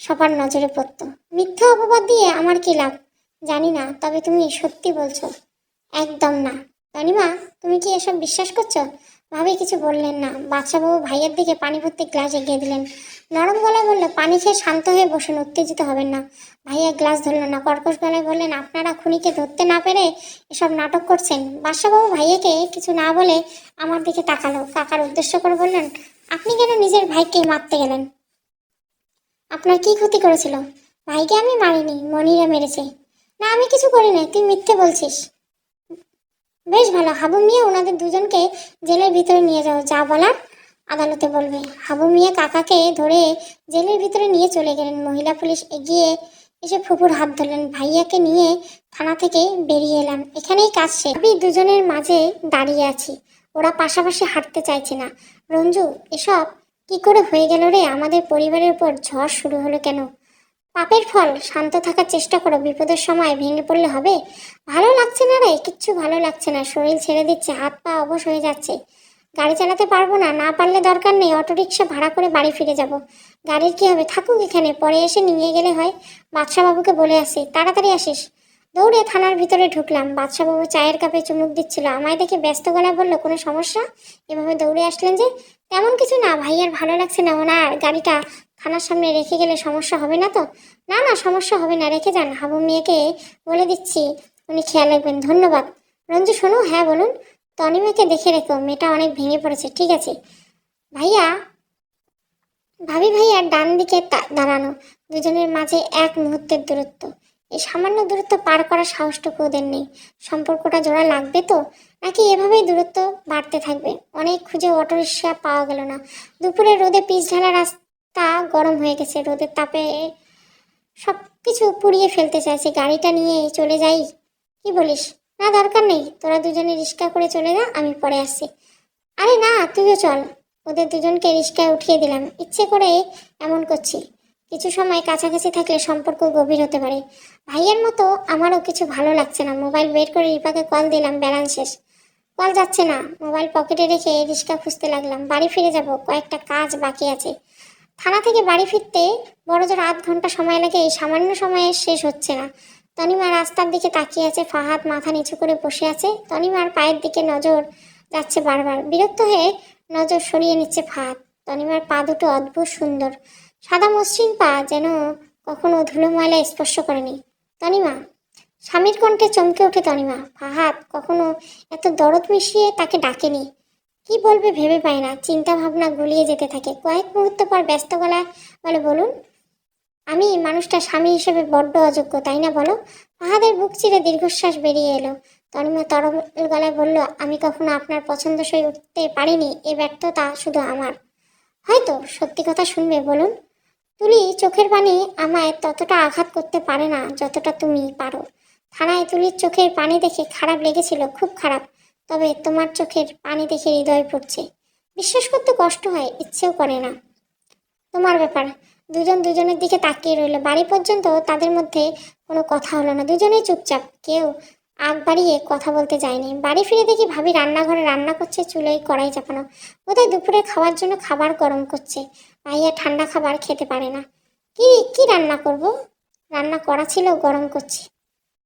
সবার নজরে পড়তো। মিথ্যা অপবাদ দিয়ে আমার কি লাভ জানি না, তবে তুমি সত্যি বলছো। একদম না। তনিমা, তুমি কি এসব বিশ্বাস করছো? ভাবি কিছু বললেন না। বাদশাবাবু ভাইয়ের দিকে পানি ভর্তি গ্লাস এগিয়ে দিলেন। নরম গলায় বলল, পানি খেয়ে শান্ত হয়ে বসুন, উত্তেজিত হবেন না। ভাইয়া গ্লাস ধরল না। কর্কশ গলায় বললেন, আপনারা খুনিকে ধরতে না পেরে এসব নাটক করছেন। বাদশাবাবু ভাইয়াকে কিছু না বলে আমার দিকে তাকালো। কাকার উদ্দেশ্য করে বললেন, আপনি কেন নিজের ভাইকে মারতে গেলেন? আপনার কি ক্ষতি করেছিল? ভাইকে আমি মারিনি, মনিরা মেরেছে। না, আমি কিছু করি নাই, তুই মিথ্যে বলছিস। বেশ ভালো। হাবু মিয়া ওনাদের দুজনকে জেলের ভিতরে নিয়ে যাও। যা বলার আদালতে বলবে। হাবু মিয়া কাকাকে ধরে জেলের ভিতরে নিয়ে চলে গেলেন। মহিলা পুলিশ এগিয়ে এসে ফুপুর হাত ধরলেন। ভাইয়াকে নিয়ে থানা থেকে বেরিয়ে এলাম। এখানেই কাজ শেষ। আমি দুজনের মাঝে দাঁড়িয়ে আছি। ওরা পাশাপাশি হাঁটতে চাইছে না। রঞ্জু, এসব কি করে হয়ে গেল রে? আমাদের পরিবারের উপর ঝড় শুরু হলো কেন? পাপের ফল। শান্ত থাকার চেষ্টা করো। বিপদের সময় ভেঙে পড়লে হবে? ভালো লাগছে না রে, কিচ্ছু ভালো লাগছে না। শরীর ছেড়ে দিচ্ছে, হাত পা অবশ হয়ে যাচ্ছে। গাড়ি চালাতে পারবো না। না পারলে দরকার নেই, অটোরিকশা ভাড়া করে বাড়ি ফিরে যাব। গাড়ির কি হবে? থাকুক এখানে, পরে এসে নিয়ে গেলে হয়। বাদশাবাবুকে বলে আসি, তাড়াতাড়ি আসিস। দৌড়ে থানার ভিতরে ঢুকলাম। বাদশাবাবু চায়ের কাপে চুমুক দিচ্ছিল। আমায় দেখে ব্যস্ত গলায় বলল, কোনো সমস্যা? এভাবে দৌড়ে আসলেন যে? তেমন কিছু না, ভাইয়ার ভালো লাগছে না। ওনার গাড়িটা থানার সামনে রেখে গেলে সমস্যা হবে না তো? না না, সমস্যা হবে না, রেখে যান। হাবু মেয়েকে বলে দিচ্ছি, উনি খেয়াল রাখবেন। ধন্যবাদ। রঞ্জু শোনো। হ্যাঁ বলুন। তনিমাকে দেখে রেখো, মেয়েটা অনেক ভেঙে পড়েছে। ঠিক আছে ভাইয়া। ভাবি ভাইয়ার ডান দিকে দাঁড়ানো। দুজনের মাঝে এক মুহূর্তের দূরত্ব। এই সামান্য দূরত্ব পার করার সাহসটুকু ওদের নেই। সম্পর্কটা জোড়া লাগবে তো নাকি এভাবেই দূরত্ব বাড়তে থাকবে? অনেক খুঁজে অটোরিকশা পাওয়া গেল না। দুপুরে রোদে পিচ ঢালা রাস্তা গরম হয়ে গেছে, রোদের তাপে সব কিছু পুড়িয়ে ফেলতে চাইছে। গাড়িটা নিয়ে চলে যাই, কি বলিস? না, দরকার নেই, তোরা দুজনে রিক্সা করে চলে যা, আমি পরে আসছি। আরে না, তুইও চল। ওদের দুজনকে রিক্সায় উঠিয়ে দিলাম। ইচ্ছে করে এমন করছি, কিছু সময় কাছাকাছি থাকলে সম্পর্ক গভীর হতে পারে। ভাইয়ের মতো আমারও কিছু ভালো লাগছে না। মোবাইল বের করে রিপাকে কল দিলাম, ব্যালেন্স শেষ। কল যাচ্ছে না। মোবাইল পকেটে রেখে রিক্সা খুঁজতে লাগলাম। বাড়ি ফিরে যাব, কয়েকটা কাজ বাকি আছে। থানা থেকে বাড়ি ফিরতে বড়জোর 8 ঘন্টা সময় লাগে, এই সামান্য সময়ে শেষ হচ্ছে না। তনিমা রাস্তার দিকে তাকিয়ে আছে, ফাহাদ মাথা নিচু করে বসে আছে। তনিমার পায়ের দিকে নজর যাচ্ছে বারবার। বিরক্ত হয়ে নজর সরিয়ে নিচ্ছে ফাহাদ। তনিমার পা দুটো অদ্ভুত সুন্দর, সাদা মসৃণ পা, যেন কখনো ধুলো ময়লা স্পর্শ করেনি। তনিমা, স্বামীর কণ্ঠে চমকে ওঠে তনিমা। ফাহাদ কখনো এত দরদ মিশিয়ে তাকে ডাকেনি। কি বলবে ভেবে পায় না, চিন্তা ভাবনা গুলিয়ে যেতে থাকে। কয়েক মুহূর্ত পর ব্যস্ত গলায় বলে, বলুন। আমি মানুষটা স্বামী হিসেবে বড্ড অযোগ্য, তাই না বলো? ফাহাদের বুক চিরে দীর্ঘশ্বাস বেরিয়ে এলো। তনিমা তরল গলায় বলল, আমি কখনো আপনার পছন্দসই উঠতে পারিনি, এ ব্যর্থতা শুধু আমার। হয়তো সত্যি কথা শুনবে, বলুন। তুলি চোখের পানি আমায় ততটা আঘাত করতে পারে না যতটা তুমি পারো। থানায় তুলির চোখের পানি দেখে খারাপ লেগেছিল, খুব খারাপ। তবে তোমার চোখের পানি দেখে হৃদয় পড়ছে। বিশ্বাস করতে কষ্ট হয়, ইচ্ছেও করে না। তোমার ব্যাপার। দুজন দুজনের দিকে তাকিয়ে রইল। বাড়ি পর্যন্ত তাদের মধ্যে কোনো কথা হলো না। দুজনেই চুপচাপ, কেউ আগ বাড়িয়ে কথা বলতে যায়নি। বাড়ি ফিরে দেখি ভাবি রান্নাঘরে রান্না করছে, চুলোয় কড়াই চাপানো। বোধহয় দুপুরে খাওয়ার জন্য খাবার গরম করছে। ভাইয়া ঠান্ডা খাবার খেতে পারে না। কি কি রান্না করব? রান্না করা ছিল, গরম করছি।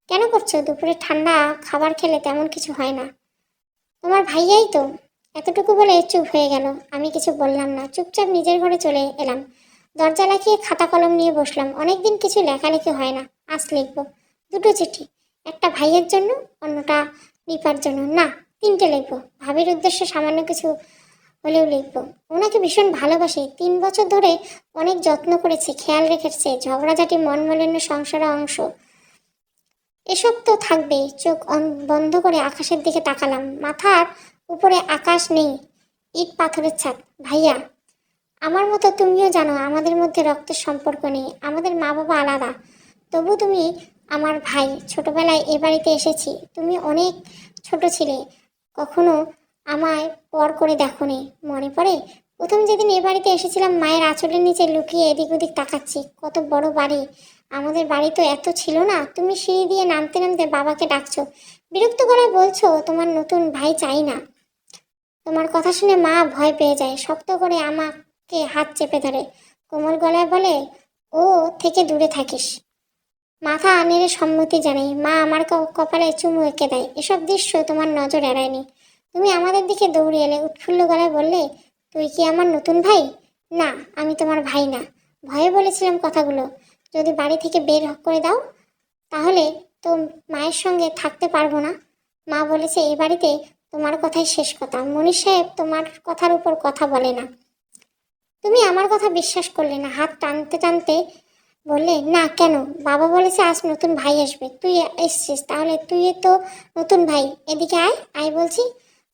কেন করছো? দুপুরে ঠান্ডা খাবার খেলে তেমন কিছু হয় না। তোমার ভাইয়াই তো। এতটুকু বলে চুপ হয়ে গেল। আমি কিছু বললাম না, চুপচাপ নিজের ঘরে চলে এলাম। দরজা লাগিয়ে খাতা কলম নিয়ে বসলাম। অনেকদিন কিছু লেখালেখি হয় না, আজ লিখবো। 2টো চিঠি, একটা ভাইয়ের জন্য, অন্যটা রিপার জন্য। না, 3টে লিখবো। ভাবির উদ্দেশ্যে সামান্য কিছু হলেও লিখবো। ওনাকে ভীষণ ভালোবাসি, 3 বছর ধরে অনেক যত্ন করেছে, খেয়াল রেখেছে। ঝগড়াঝাটি, মনমালিন্য সংসারের অংশ, এসব তো থাকবেই। চোখ বন্ধ করে আকাশের দিকে তাকালাম। মাথার উপরে আকাশ নেই, ইট পাথরের ছাদ। ভাইয়া, আমার মতো তুমিও জানো আমাদের মধ্যে রক্তের সম্পর্ক নেই, আমাদের মা বাবা আলাদা। তবু তুমি আমার ভাই। ছোটবেলায় এ বাড়িতে এসেছি, তুমি অনেক ছোট ছিলে, কখনো আমায় পর করে দেখোনি। মনে পড়ে প্রথম যেদিন এ বাড়িতে এসেছিলাম, মায়ের আঁচলের নিচে লুকিয়ে এদিক ওদিক তাকাচ্ছি। কত বড় বাড়ি, আমাদের বাড়ি তো এত ছিল না। তুমি সিঁড়ি দিয়ে নামতে নামতে বাবাকে ডাকছো, বিরক্ত গলায় বলছো তোমার নতুন ভাই চাই না। তোমার কথা শুনে মা ভয় পেয়ে যায়, শক্ত করে আমাকে হাত চেপে ধরে, কোমল গলায় বলে, ও থেকে দূরে থাকিস। মাথা নেড়ে সম্মতি জানাই। মা আমার কপালে চুমু এঁকে দেয়। এসব দৃশ্য তোমার নজর এড়ায়নি। তুমি আমাদের দিকে দৌড়ে এলে, উৎফুল্ল গলায় বললে, তুই কি আমার নতুন ভাই? না, আমি তোমার ভাই না। ভয়ে বলেছিলাম কথাগুলো। যদি বাড়ি থেকে বের করে দাও, তাহলে তো মায়ের সঙ্গে থাকতে পারবো না। মা বলেছে এই বাড়িতে তোমার কথাই শেষ কথা। মনির সাহেব তোমার কথার উপর কথা বলে না। তুমি আমার কথা বিশ্বাস করলে না। হাত টানতে টানতে বললে, না কেন? বাবা বলেছে আজ নতুন ভাই আসবে, তুই এসছিস, তাহলে তুই তো নতুন ভাই। এদিকে আয় আয় বলছি।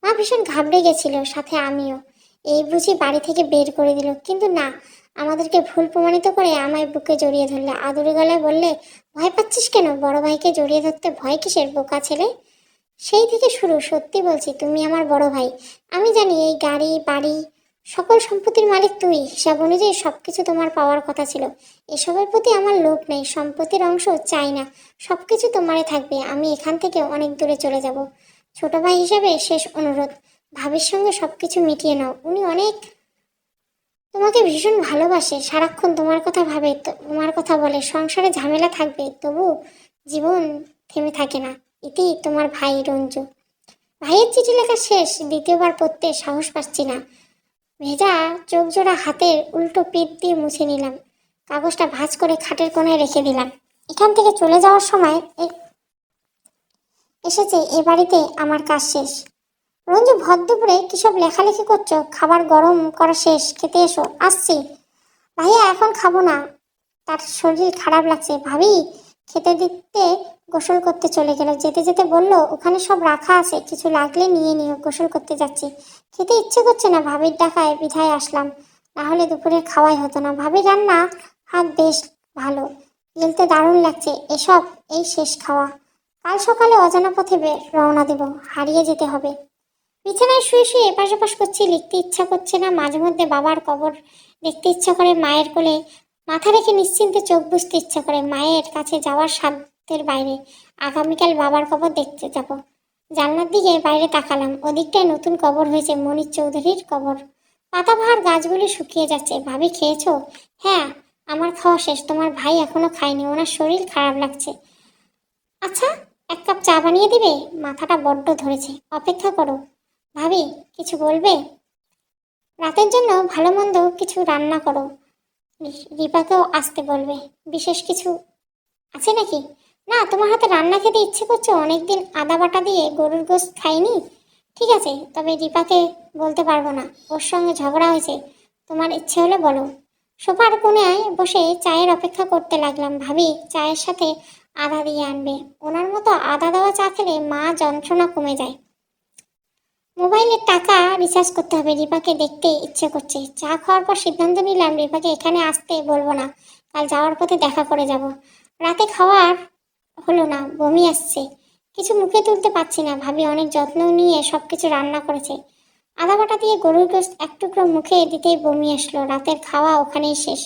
মা ভীষণ ঘাবড়ে গেছিল, সাথে আমিও। এই বুঝি বাড়ি থেকে বের করে দিল। কিন্তু না, আমাদেরকে ভুল প্রমাণিত করে আমায় বুকে জড়িয়ে ধরলে। আদুরে গলায় বললে, ভয় পাচ্ছিস কেন? বড় ভাইকে জড়িয়ে ধরতে ভয় কিসের, বোকা ছেলে? সেই থেকে শুরু। সত্যি বলছি, তুমি আমার বড় ভাই। আমি জানি এই গাড়ি বাড়ি সকল সম্পত্তির মালিক তুই। হিসাব অনুযায়ী সবকিছু তোমার পাওয়ার কথা ছিল। এসবের প্রতি আমার লোভ নেই, সম্পত্তির অংশ চাই না। সবকিছু তোমারই থাকবে। আমি এখান থেকে অনেক দূরে চলে যাব। ছোট ভাই হিসাবে শেষ অনুরোধ, ভাবির সঙ্গে সবকিছু মিটিয়ে নাও। উনি অনেক তোমাকে ভীষণ ভালোবাসে, সারাক্ষণ তোমার কথা ভাবে, তোমার কথা বলে। সংসারে ঝামেলা থাকবে, তবু জীবন থেমে থাকে না। ইতি, তোমার ভাই রঞ্জু। ভাইয়ের চিঠি লেখা শেষ। দ্বিতীয়বার পড়তে সাহস পাচ্ছি না। ভেজা চোখ জোড়া হাতের উল্টো পিঠ দিয়ে মুছে নিলাম। কাগজটা ভাঁজ করে খাটের কোণায় রেখে দিলাম। এখান থেকে চলে যাওয়ার সময় এসেছে, এ বাড়িতে আমার কাজ শেষ। রঞ্জু, ভর দুপুরে কিসব লেখালেখি করছো? খাবার গরম করা শেষ, খেতে এসো। আসছি। ভাইয়া এখন খাবো না, তার শরীর খারাপ লাগছে। ভাবি খেতে দিতে গোসল করতে চলে গেল। যেতে যেতে বলল, ওখানে সব রাখা আছে, কিছু লাগলে নিয়ে নিও, গোসল করতে যাচ্ছি। খেতে ইচ্ছে করছে না, ভাবির ডাকায় বিধায় আসলাম, না হলে দুপুরের খাওয়াই হতো না। ভাবির রান্না হাত বেশ ভালো, গিলতে দারুণ লাগছে। এসব এই শেষ খাওয়া, কাল সকালে অজানা পথে রওনা দেব, হারিয়ে যেতে হবে। বিছানায় শুয়ে শুয়ে এপাশ ওপাশ করছি, লিখতে ইচ্ছা করছে না। মাঝে মধ্যে বাবার কবর দেখতে ইচ্ছা করে, মায়ের কোলে মাথা রেখে নিশ্চিন্তে চোখ বুজতে ইচ্ছা করে। মায়ের কাছে যাওয়ার সাধ্যের বাইরে। আগামীকাল বাবার কবর দেখতে যাব। জানলার দিকে বাইরে তাকালাম, ওদিকটায় নতুন কবর হয়েছে, মনির চৌধুরীর কবর। পাতাবাহার গাছগুলি শুকিয়ে যাচ্ছে। ভাবি, খেয়েছো? হ্যাঁ, আমার খাওয়া শেষ, তোমার ভাই এখনো খায়নি, ওনার শরীর খারাপ লাগছে। আচ্ছা, এক কাপ চা বানিয়ে দিবে? মাথাটা বড্ড ধরেছে, অপেক্ষা করো। ভাবি, কিছু বলবে? রাতের জন্য ভালো মন্দ কিছু রান্না করো, রিপাকেও আসতে বলবে। বিশেষ কিছু আছে নাকি? না, তোমার হাতে রান্না খেতে ইচ্ছে করছে, অনেকদিন আদা বাটা দিয়ে গরুর গোশত খাইনি। ঠিক আছে, তবে রিপাকে বলতে পারবো না, ওর সঙ্গে ঝগড়া হয়েছে। তোমার ইচ্ছে হলে বলো। সোফার কোণায় বসে চায়ের অপেক্ষা করতে লাগলাম। ভাবি চায়ের সাথে আদা দিয়ে আনবে, ওনার মতো আদা দেওয়া চা খেলে মা যন্ত্রণা কমে যায়। মোবাইলের টাকা রিচার্জ করতে হবে, রিপাকে দেখতে ইচ্ছে করছে। চা খাওয়ার পর সিদ্ধান্ত নিলাম, রিপাকে এখানে আসতে বলবো না, কাল যাওয়ার পথে দেখা করে যাব। রাতে খাওয়ার হলো না, বমি আসছে, কিছু মুখে তুলতে পারছি না। ভাবি অনেক যত্ন নিয়ে সব কিছু রান্না করেছে। আদা বাটা দিয়ে গরুর গোশত এক টুকরো মুখে দিতেই বমি আসলো। রাতের খাওয়া ওখানেই শেষ।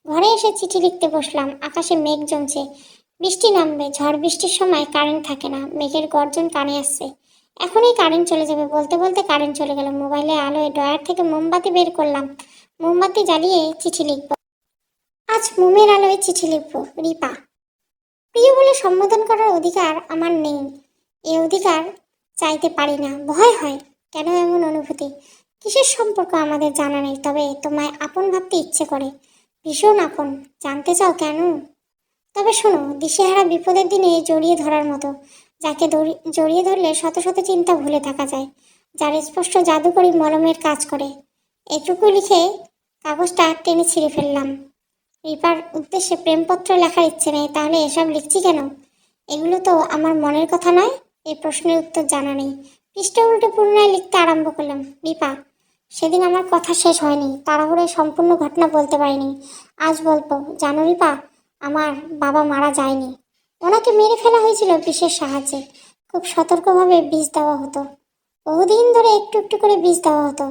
ঘরে এসে চিঠি লিখতে বসলাম। আকাশে মেঘ জমছে, বৃষ্টি নামবে। ঝড় বৃষ্টির সময় কারেন্ট থাকে না, মেঘের গর্জন কানে আসছে। এখনই কারেন্ট চলে যাবে বলতে বলতে কারেন্ট চলে গেল। মোবাইলে আলোয় ড্রয়ার থেকে মোমবাতি বের করলাম, মোমবাতি জ্বালিয়ে চিঠি লিখব। আজ মোমের আলোয় চিঠি লিখব। রিপা, প্রিয় বলে সম্বোধন করার অধিকার আমার নেই, এ অধিকার চাইতে পারি না। ভয় হয়, কেন এমন অনুভূতি? কিসের সম্পর্ক আমাদের জানা নেই, তবে তোমায় আপন ভাবতে ইচ্ছে করে, ভীষণ আপন। জানতে চাও কেন? তবে শোনো, দিশেহারা বিপদের দিনে জড়িয়ে ধরার মতো, যাকে জড়িয়ে ধরলে শত শত চিন্তা ভুলে থাকা যায়, যার স্পষ্ট জাদুকরী মলমের কাজ করে। এটুকু লিখে কাগজটা টেনে ছিঁড়ে ফেললাম। রিপার উদ্দেশ্যে প্রেমপত্র লেখার ইচ্ছে নেই, তাহলে এসব লিখছি কেন? এগুলো তো আমার মনের কথা নয়। এই প্রশ্নের উত্তর জানা নেই। পৃষ্ঠা উল্টে পুনরায় লিখতে আরম্ভ করলাম। রিপা, সেদিন আমার কথা শেষ হয়নি, তাড়াহুড়োয় সম্পূর্ণ ঘটনা বলতে পারিনি, আজ বলবো। জানো রিপা, আমার বাবা মারা যায়নি, ওনাকে মেরে ফেলা হয়েছিল বিষের সাহায্যে। খুব সতর্কভাবে বিষ দেওয়া হতো, বহুদিন ধরে একটু একটু করে বিষ দেওয়া হতো।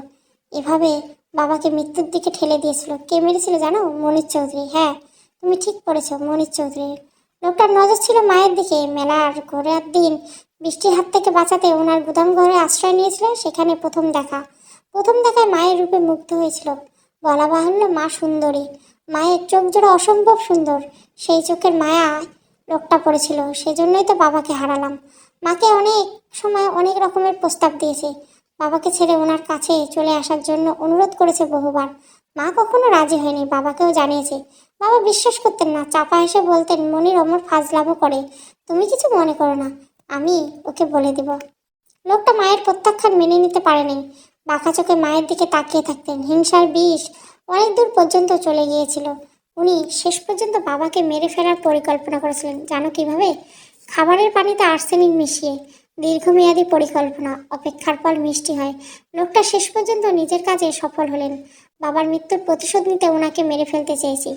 এভাবে বাবাকে মৃত্যুর দিকে ঠেলে দিয়েছিল। কে মেরেছিল জানো? মনির চৌধুরী। হ্যাঁ, তুমি ঠিক পড়েছ, মনির চৌধুরী। লোকটার নজর ছিল মায়ের দিকে। মেলার ঘোরার দিন বৃষ্টির হাত থেকে বাঁচাতে ওনার গুদাম ঘরে আশ্রয় নিয়েছিল। সেখানে প্রথম দেখায় মায়ের রূপে মুগ্ধ হয়েছিল। বলা বাহুল্য, মা সুন্দরী, মায়ের চোখ জোড়া অসম্ভব সুন্দর। সেই চোখের মায়া লোকটা পড়েছিল, সেজন্যই তো বাবাকে হারালাম। মাকে অনেক সময় অনেক রকমের প্রস্তাব দিয়েছে, বাবাকে ছেড়ে ওনার কাছে চলে আসার জন্য অনুরোধ করেছে বহুবার। মা কখনো রাজি হয়নি, বাবাকেও জানিয়েছে। বাবা বিশ্বাস করতেন না, চাপা এসে বলতেন, মনির অমর ফাজলামো করে, তুমি কিছু মনে করো না, আমি ওকে বলে দেব। লোকটা মায়ের প্রত্যাখ্যান মেনে নিতে পারেনি, বাঁকা চোখে মায়ের দিকে তাকিয়ে থাকতেন। হিংসার বিষ অনেক দূর পর্যন্ত চলে গিয়েছিল। উনি শেষ পর্যন্ত বাবাকে মেরে ফেলার পরিকল্পনা করেছিলেন। জানো কিভাবে? খাবারের পানিতে আর্সেনিক মিশিয়ে। দীর্ঘমেয়াদী পরিকল্পনা, অপেক্ষার ফল মিষ্টি হয়। লোকটা শেষ পর্যন্ত নিজের কাজে সফল হলেন। বাবার মৃত্যুর প্রতিশোধ নিতে ওনাকে মেরে ফেলতে চেয়েছি,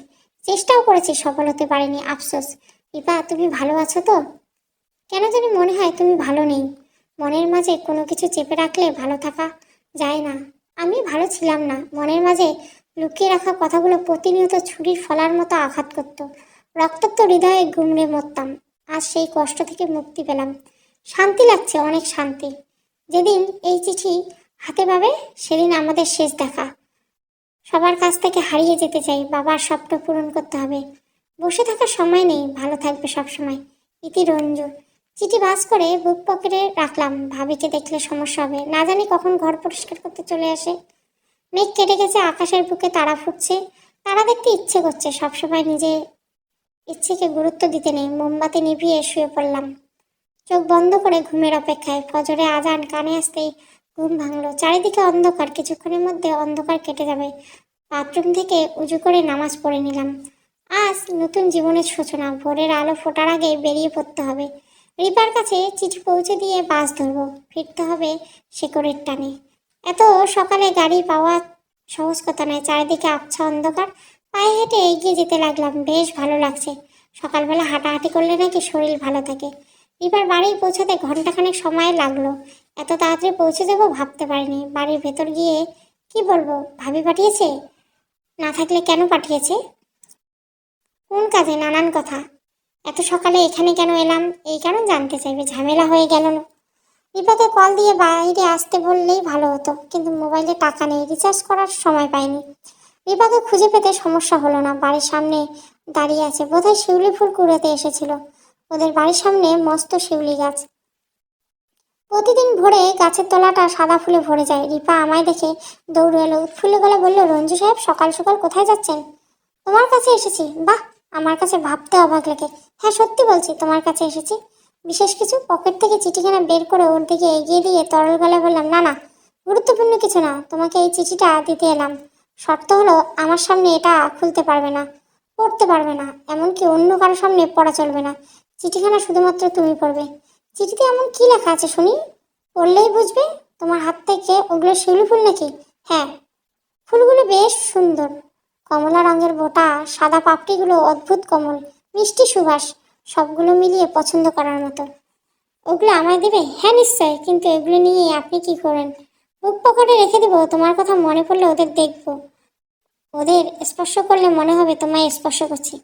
চেষ্টাও করেছি, সফল হতে পারিনি। আফসোস। রিপা, তুমি ভালো আছো তো? কেন জানি মনে হয় তুমি ভালো নেই। মনের মাঝে কোনো কিছু চেপে রাখলে ভালো থাকা যায় না। আমি ভালো ছিলাম না। মনের মাঝে লুকিয়ে রাখা কথাগুলো প্রতিনিয়ত ছুরির ফলার মতো আঘাত করত। রক্তাক্ত হৃদয়ে গুমড়ে মরতাম। আজ সেই কষ্ট থেকে মুক্তি পেলাম। শান্তি লাগছে, অনেক শান্তি। যেদিন এই চিঠি হাতে পাবে সেদিন আমাদের শেষ দেখা। সবার কাছ থেকে হারিয়ে যেতে চাই, বাবার স্বপ্ন পূরণ করতে হবে। বসে থাকার সময় নেই, ভালো থাকবে সবসময়। ইতি রঞ্জু। চিঠি ভাঁজ করে বুক পকেটে রাখলাম। ভাবিকে দেখলে সমস্যা হবে, না জানি কখন ঘর পরিষ্কার করতে চলে আসে। মেঘ কেটে গেছে, আকাশের বুকে তারা ফুটছে। তারা দেখতে ইচ্ছে করছে, সবসময় নিজে ইচ্ছেকে গুরুত্ব দিতে নেই। মোমবাতি নিভিয়ে শুয়ে পড়লাম, চোখ বন্ধ করে ঘুমের অপেক্ষায়। ফজরে আজান কানে আসতেই ঘুম ভাঙলো। চারিদিকে অন্ধকার, কিছুক্ষণের মধ্যে অন্ধকার কেটে যাবে। বাথরুম থেকে উজু করে নামাজ পড়ে নিলাম। আজ নতুন জীবনের সূচনা, ভোরের আলো ফোটার আগে বেরিয়ে পড়তে হবে। রিপার কাছে চিঠি পৌঁছে দিয়ে বাস ধরবো, ফিরতে হবে শেকড়ের টানে। এত সকালে গাড়ি পাওয়া সহজ কথা নয়, চারিদিকে আবছা অন্ধকার। পায়ে হেঁটে এগিয়ে যেতে লাগলাম, বেশ ভালো লাগছে। সকালবেলা হাঁটাহাঁটি করলে নাকি শরীর ভালো থাকে। রিপার বাড়ি পৌঁছাতে ঘন্টাখানেক সময় লাগলো। এত তাড়াতাড়ি পৌঁছে যাবো ভাবতে পারিনি। বাড়ির ভেতর গিয়ে কি বলবো, ভাবি পাঠিয়েছে, না থাকলে কেন পাঠিয়েছে, কোন কাজে, নানান কথা। এত সকালে এখানে কেন এলাম এই কারণ জানতে চাইবে, ঝামেলা হয়ে গেল না। রিপাকে কল দিয়ে বাইরে আসতে বললেই ভালো হতো, কিন্তু মোবাইলে টাকা নেই, রিচার্জ করার সময় পাইনি। রিপাকে খুঁজে পেতে সমস্যা হলো না, বাড়ির সামনে দাঁড়িয়ে আছে, বোধহয় শিউলি ফুল কুড়াতে এসেছিল। ওদের বাড়ির সামনে মস্ত শিউলি গাছ, প্রতিদিন ভোরে গাছের তলাটা সাদা ফুলে ভরে যায়। রিপা আমায় দেখে দৌড়ে এলো, উৎফুল্ল গলা বলল, রঞ্জু সাহেব সকাল সকাল কোথায় যাচ্ছেন? তোমার কাছে এসেছি। বাহ, আমার কাছে ভাবতে অবাক লাগে। হ্যাঁ সত্যি বলছি, তোমার কাছে এসেছি। বিশেষ কিছু? পকেট থেকে চিঠিখানা বের করে ওর দিকে এগিয়ে দিয়ে তরল গলায় বললাম, না না, গুরুত্বপূর্ণ কিছু না, তোমাকে এই চিঠিটা দিতে এলাম। শর্ত হলো আমার সামনে এটা খুলতে পারবে না, পড়তে পারবে না, এমনকি অন্য কারোর সামনে পড়া চলবে না। চিঠিখানা শুধুমাত্র তুমি পড়বে। চিঠিতে এমন কি লেখা আছে শুনি? পড়লেই বুঝবে। তোমার হাত থেকে ওগুলো শিউলি ফুল নাকি? হ্যাঁ। ফুলগুলো বেশ সুন্দর, কমলা রঙের বোটা, সাদা পাপড়িগুলো অদ্ভুত কোমল, মিষ্টি সুবাস, সবগুলো মিলিয়ে পছন্দ করার মতো। ওগুলো আমায় দেবে? হ্যাঁ নিশ্চয়, কিন্তু এগুলো নিয়ে আপনি কি করেন? বুক পকেটে রেখে দেবো, তোমার কথা মনে পড়লে ওদের দেখবো। ওদের স্পর্শ করলে মনে হবে তোমায় স্পর্শ করছি।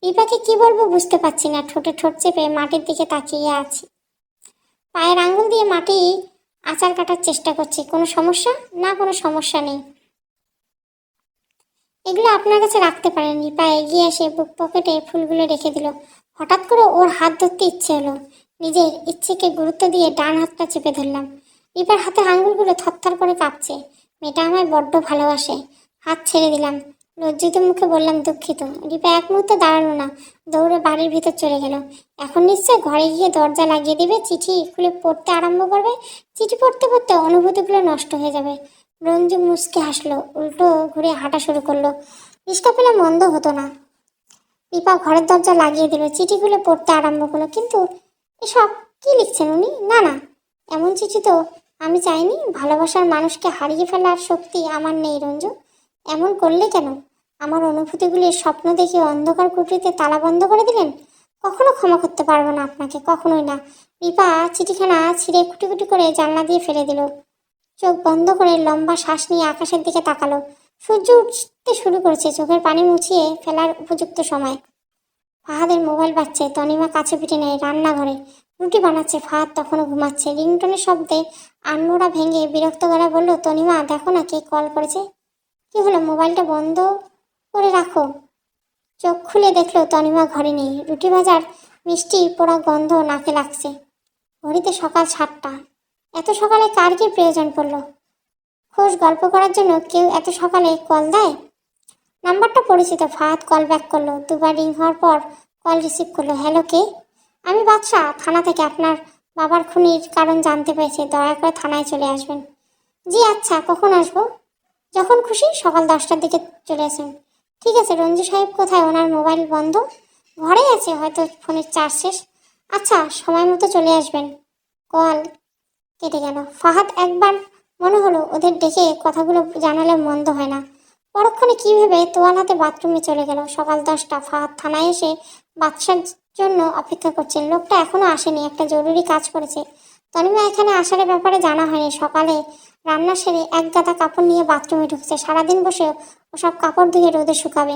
রিপাকে কি বলবো বুঝতে পারছি না, ঠোঁটে ঠোঁট চেপে মাটির দিকে তাকিয়ে আছি। পায়ের আঙ্গুল দিয়ে মাটি আচার কাটার চেষ্টা করছি। কোনো সমস্যা? না, কোনো সমস্যা নেই। এগুলো আপনার কাছে রাখতে পারেন। রিপা এগিয়ে এসে বুক পকেটে ফুলগুলো রেখে দিল। হঠাৎ করে ওর হাত ধরতে ইচ্ছে হলো। নিজের ইচ্ছেকে গুরুত্ব দিয়ে ডান হাতটা চেপে ধরলাম। রিপার হাতে আঙ্গুলগুলো থরথর করে কাঁপছে। মেয়েটা আমায় বড্ড ভালোবাসে। হাত ছেড়ে দিলাম। লজ্জিত মুখে বললাম, দুঃখিত। রিপা এক মুহূর্তে দাঁড়ালো না, দৌড়ে বাড়ির ভিতর চলে গেল। এখন নিশ্চয় ঘরে গিয়ে দরজা লাগিয়ে দিবে, চিঠি খুলে পড়তে আরম্ভ করবে। চিঠি পড়তে পড়তে অনুভূতিগুলো নষ্ট হয়ে যাবে। রঞ্জু মুচকে হাসলো, উল্টো ঘুরে হাঁটা শুরু করলো। রিস্কা পেলে মন্দ হতো না। রিপা ঘরের দরজা লাগিয়ে দিল, চিঠিগুলো পড়তে আরম্ভ করলো। কিন্তু এসব কি লিখছেন উনি? না না, এমন চিঠি তো আমি চাইনি। ভালোবাসার মানুষকে হারিয়ে ফেলার শক্তি আমার নেই রঞ্জু। এমন করলে কেন? আমার অনুভূতিগুলির স্বপ্ন দেখে অন্ধকার কুটিতে তালা বন্ধ করে দিলেন। কখনো ক্ষমা করতে পারবো না আপনাকে, কখনোই না। রিপা চিঠিখানা ছিঁড়ে কুটি কুটি করে জানলা দিয়ে ফেলে দিল। চোখ বন্ধ করে লম্বা শ্বাস নিয়ে আকাশের দিকে তাকালো। সূর্য উঠতে শুরু করেছে, চোখের পানি মুছিয়ে ফেলার উপযুক্ত সময়। ফাহাদের মোবাইল বাজছে, তনিমা কাছে পিঠে নেই, রান্নাঘরে রুটি বানাচ্ছে। ফাহাদ তখনও ঘুমাচ্ছে। রিংটনের শব্দে আন্নোরা ভেঙে বিরক্ত গলায় বলল, তনিমা দেখো না কে কল করেছে। কি হলো, মোবাইলটা বন্ধ করে রাখো। চোখ খুলে দেখলো তনিমা ঘরে নেই। রুটি ভাজার মিষ্টি পোড়া গন্ধ নাকে লাগছে। ঘড়িতে সকাল 7টা। এত সকালে কার কি প্রয়োজন পড়লো? খোশ গল্প করার জন্য কেউ এত সকালে কল দেয়? নাম্বারটা পরিচিত। ফাহাদ কল ব্যাক করলো। দুবার রিং হওয়ার পর কল রিসিভ করলো। হ্যালো, কে? আমি বাদশা, থানা থেকে। আপনার বাবার খুনির কারণ জানতে পেরেছে, দয়া করে থানায় চলে আসবেন। জি আচ্ছা, কখন আসবো? যখন খুশি, সকাল 10টার দিকে চলে আসুন। ঠিক আছে। রঞ্জু সাহেব কোথায়? ওনার মোবাইল বন্ধ। ঘরেই আছে, হয়তো ফোনের চার্জ শেষ। আচ্ছা, সময় মতো চলে আসবেন। কল কেটে গেল। ফাহাদ একবার মনে হলো ওদের ডেকে কথাগুলো জানালে মন্দ হয় না। পরক্ষণে কি ভেবে তোয়াল হাতে বাথরুমে চলে গেল। সকাল 10টা। ফাহাদ থানায় এসে বাদশার জন্য অপেক্ষা করছেন। লোকটা এখনো আসেনি, একটা জরুরি কাজ করেছে। তনিমা এখানে আসার ব্যাপারে জানা হয়নি। সকালে রান্না সেরে এক গাদা কাপড় নিয়ে বাথরুমে ঢুকছে। সারাদিন বসে ওসব কাপড় ধুয়ে রোদে শুকাবে।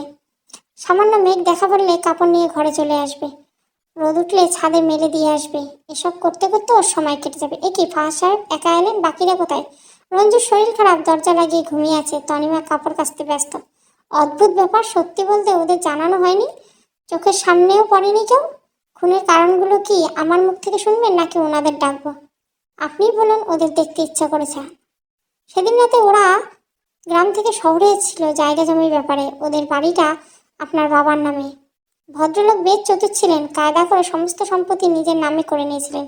সামান্য মেঘ দেখা পড়লে কাপড় নিয়ে ঘরে চলে আসবে, রোদ উঠলে ছাদে মেলে দিয়ে আসবে। এসব করতে করতে ওর সময় কেটে যাবে। এ কি, ফাহাদ সাহেব একা এলেন? বাকিরা কোথায়? রঞ্জুর শরীর খারাপ, দরজা লাগিয়ে ঘুমিয়ে আছে। তনিমা কাপড় কাচতে ব্যস্ত। অদ্ভুত ব্যাপার, সত্যি বলতে ওদের জানানো হয়নি, চোখের সামনেও পড়েনি কেউ। খুনের কারণগুলো কি আমার মুখ থেকে শুনবেন নাকি ওনাদের ডাকবো? আপনিই বলুন, ওদের দেখতে ইচ্ছা করেছে। সেদিন রাতে ওরা গ্রাম থেকে শহরে এসেছিল জায়গা জমির ব্যাপারে। ওদের বাড়িটা আপনার বাবার নামে। ভদ্রলোক বেশ চতুর ছিলেন, কায়দা করে সমস্ত সম্পত্তি নিজের নামে করে নিয়েছিলেন।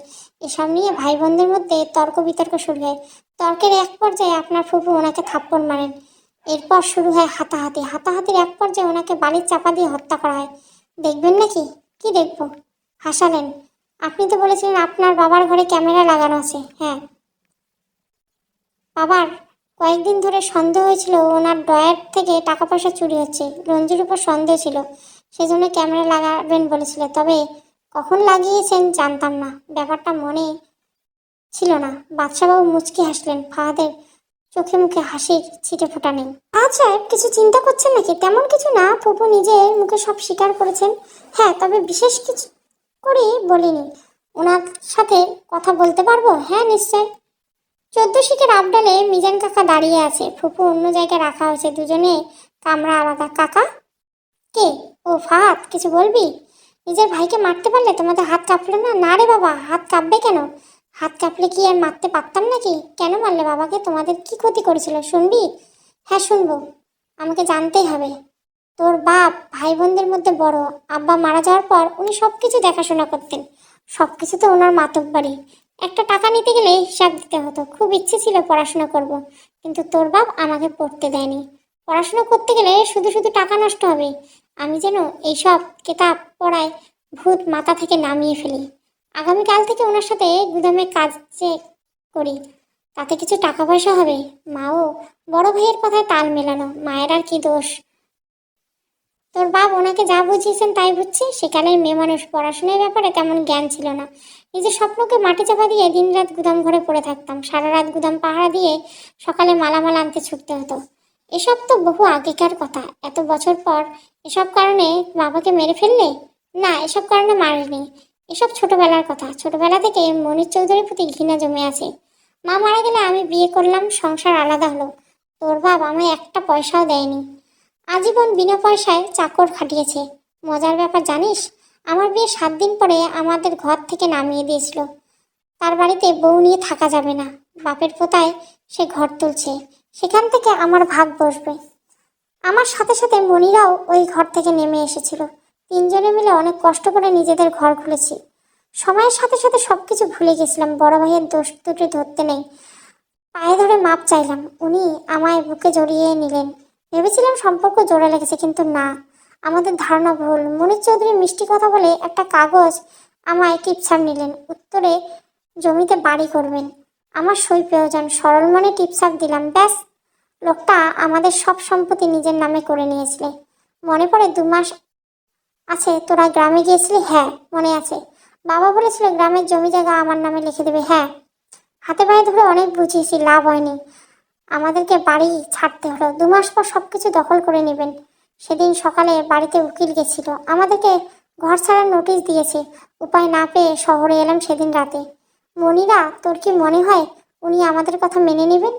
এসব নিয়ে ভাই বোনদের মধ্যে তর্ক বিতর্ক শুরু হয়। তর্কের এক পর্যায়ে আপনার ফুফু ওনাকে থাপ্পড় মারেন। এরপর শুরু হয় হাতাহাতি। হাতাহাতির এক পর্যায়ে ওনাকে বালির চাপা দিয়ে হত্যা করা হয়। দেখবেন নাকি? কি দেখব? হাসালেন। আপনি তো বলেছিলেন আপনার বাবার ঘরে ক্যামেরা লাগানো আছে। হ্যাঁ, বাবার কয়েকদিন ধরে সন্দেহ হয়েছিল ওনার ড্রয়ার থেকে টাকা পয়সা চুরি হচ্ছে। রঞ্জুর উপর সন্দেহ ছিল, সেজন্য ক্যামেরা লাগাবেন বলেছিল। তবে কখন লাগিয়েছেন জানতাম না, ব্যাপারটা মনে ছিল না। বাদশাহবাবু মুচকি হাসলেন। ফাহাদের চোখে মুখে হাসির ছিটে ফোটা নেই। আচ্ছা, কিছু চিন্তা করছেন নাকি? তেমন কিছু না, ফুপু নিজের মুখে সব স্বীকার করেছেন। হ্যাঁ, তবে বিশেষ কিছু করে বলিনি। ওনার সাথে কথা বলতে পারবো? হ্যাঁ, নিশ্চয়। 14 শিখের আবডালে মিজান কাকা দাঁড়িয়ে আছে। ফুপু অন্য জায়গায় রাখা হয়েছে, দুজনে কামরা আলাদা। কাকা? কে? ও ফাহাদ, কিছু বলবি? নিজের ভাইকে মারতে পারলে তোমাদের হাত কাঁপলো না? না রে বাবা, হাত কাঁপবে কেন? হাত কাঁপলে কি আর মারতে পারতাম নাকি? কেন মারলে বাবাকে? তোমাদের কি ক্ষতি করেছিল শুনবি? হ্যাঁ, শুনবো। আমাকে জানতেই হবে। তোর বাপ ভাই বোনদের মধ্যে বড়। আব্বা মারা যাওয়ার পর উনি সবকিছু দেখাশোনা করতেন। সবকিছু তো ওনার মাতব্বাড়ি। একটা টাকা নিতে গেলে হিসাব দিতে হতো। খুব ইচ্ছে ছিল পড়াশোনা করব, কিন্তু তোর বাপ আমাকে পড়তে দেয়নি। পড়াশোনা করতে গেলে শুধু শুধু টাকা নষ্ট হবে। আমি যেন এইসব কেতাব পড়ায় ভূত মাথা থেকে নামিয়ে ফেলি। আগামীকাল থেকে ওনার সাথে গুদামে কাজ করি, তাতে কিছু টাকা পয়সা হবে। মাও বড় ভাইয়ের কথায় তাল মেলানো। মায়ের আর কি দোষ? তোর বাপ ওনাকে যা বুঝিয়েছেন তাই বুঝছে। সেকালের মেয়ে মানুষ, পড়াশোনার ব্যাপারে তেমন জ্ঞান ছিল না। নিজের স্বপ্নকে মাটি চাপা দিয়ে দিনরাত গুদাম ঘরে পড়ে থাকতাম। সারা রাত গুদাম পাহারা দিয়ে সকালে মালামাল আনতে ছুটতে হতো। এসব তো বহু আগেকার কথা। এত বছর পর এসব কারণে বাবাকে মেরে ফেললে? না, এসব কারণে মারিনি। এসব ছোটবেলার কথা। ছোটবেলা থেকে মনির চৌধুরীর প্রতি ঘৃণা জমে আছে। মা মারা গেলে আমি বিয়ে করলাম, সংসার আলাদা হলো। তোর বাপ আমায় একটা পয়সাও দেয়নি। আজীবন বিনা পয়সায় চাকর খাটিয়েছে। মজার ব্যাপার জানিস, আমার বিয়ে 7 দিন পরে আমাদের ঘর থেকে নামিয়ে দিয়েছিল। তার বাড়িতে বউ নিয়ে থাকা যাবে না, বাপের পোতায় সে ঘর তুলছে, সেখান থেকে আমার ভাগ বসবে। আমার সাথে সাথে মনিরাও ওই ঘর থেকে নেমে এসেছিল। 3 জনে মিলে অনেক কষ্ট করে নিজেদের ঘর খুলেছি। সময়ের সাথে সাথে সবকিছু ভুলে গেছিলাম। বড় ভাইয়ের দোষ দুটো ধরতে নেই। পায়ে ধরে মাপ চাইলাম, উনি আমায় বুকে জড়িয়ে নিলেন। ভেবেছিলাম সম্পর্ক জোড়া লেগেছে, কিন্তু না, আমাদের ধারণা ভুল। মনির চৌধুরী মিষ্টি কথা বলে একটা কাগজ আমায় টিপসার নিলেন। উত্তরে জমিতে বাড়ি করবেন। আমার সই প্রয়োজন। সরল মনে টিপসাপ দিলাম। ব্যাস, লোকটা আমাদের সব সম্পত্তি নিজের নামে করে নিয়েছিলে। মনে পড়ে 2 মাস আছে তোরা গ্রামে গিয়েছিলি? হ্যাঁ, মনে আছে। বাবা বলেছিল গ্রামের জমি জায়গা আমার নামে লিখে দেবে। হ্যাঁ, হাতে পায়ে ধরে অনেক বুঝিয়েছি, লাভ হয়নি। আমাদেরকে বাড়ি ছাড়তে হলো। 2 মাস পর সবকিছু দখল করে নেবেন। সেদিন সকালে বাড়িতে উকিল গেছিল, আমাদেরকে ঘর ছাড়ার নোটিশ দিয়েছে। উপায় না পেয়ে শহরে এলাম সেদিন রাতে। মনিরা, তোর কি মনে হয় উনি আমাদের কথা মেনে নেবেন?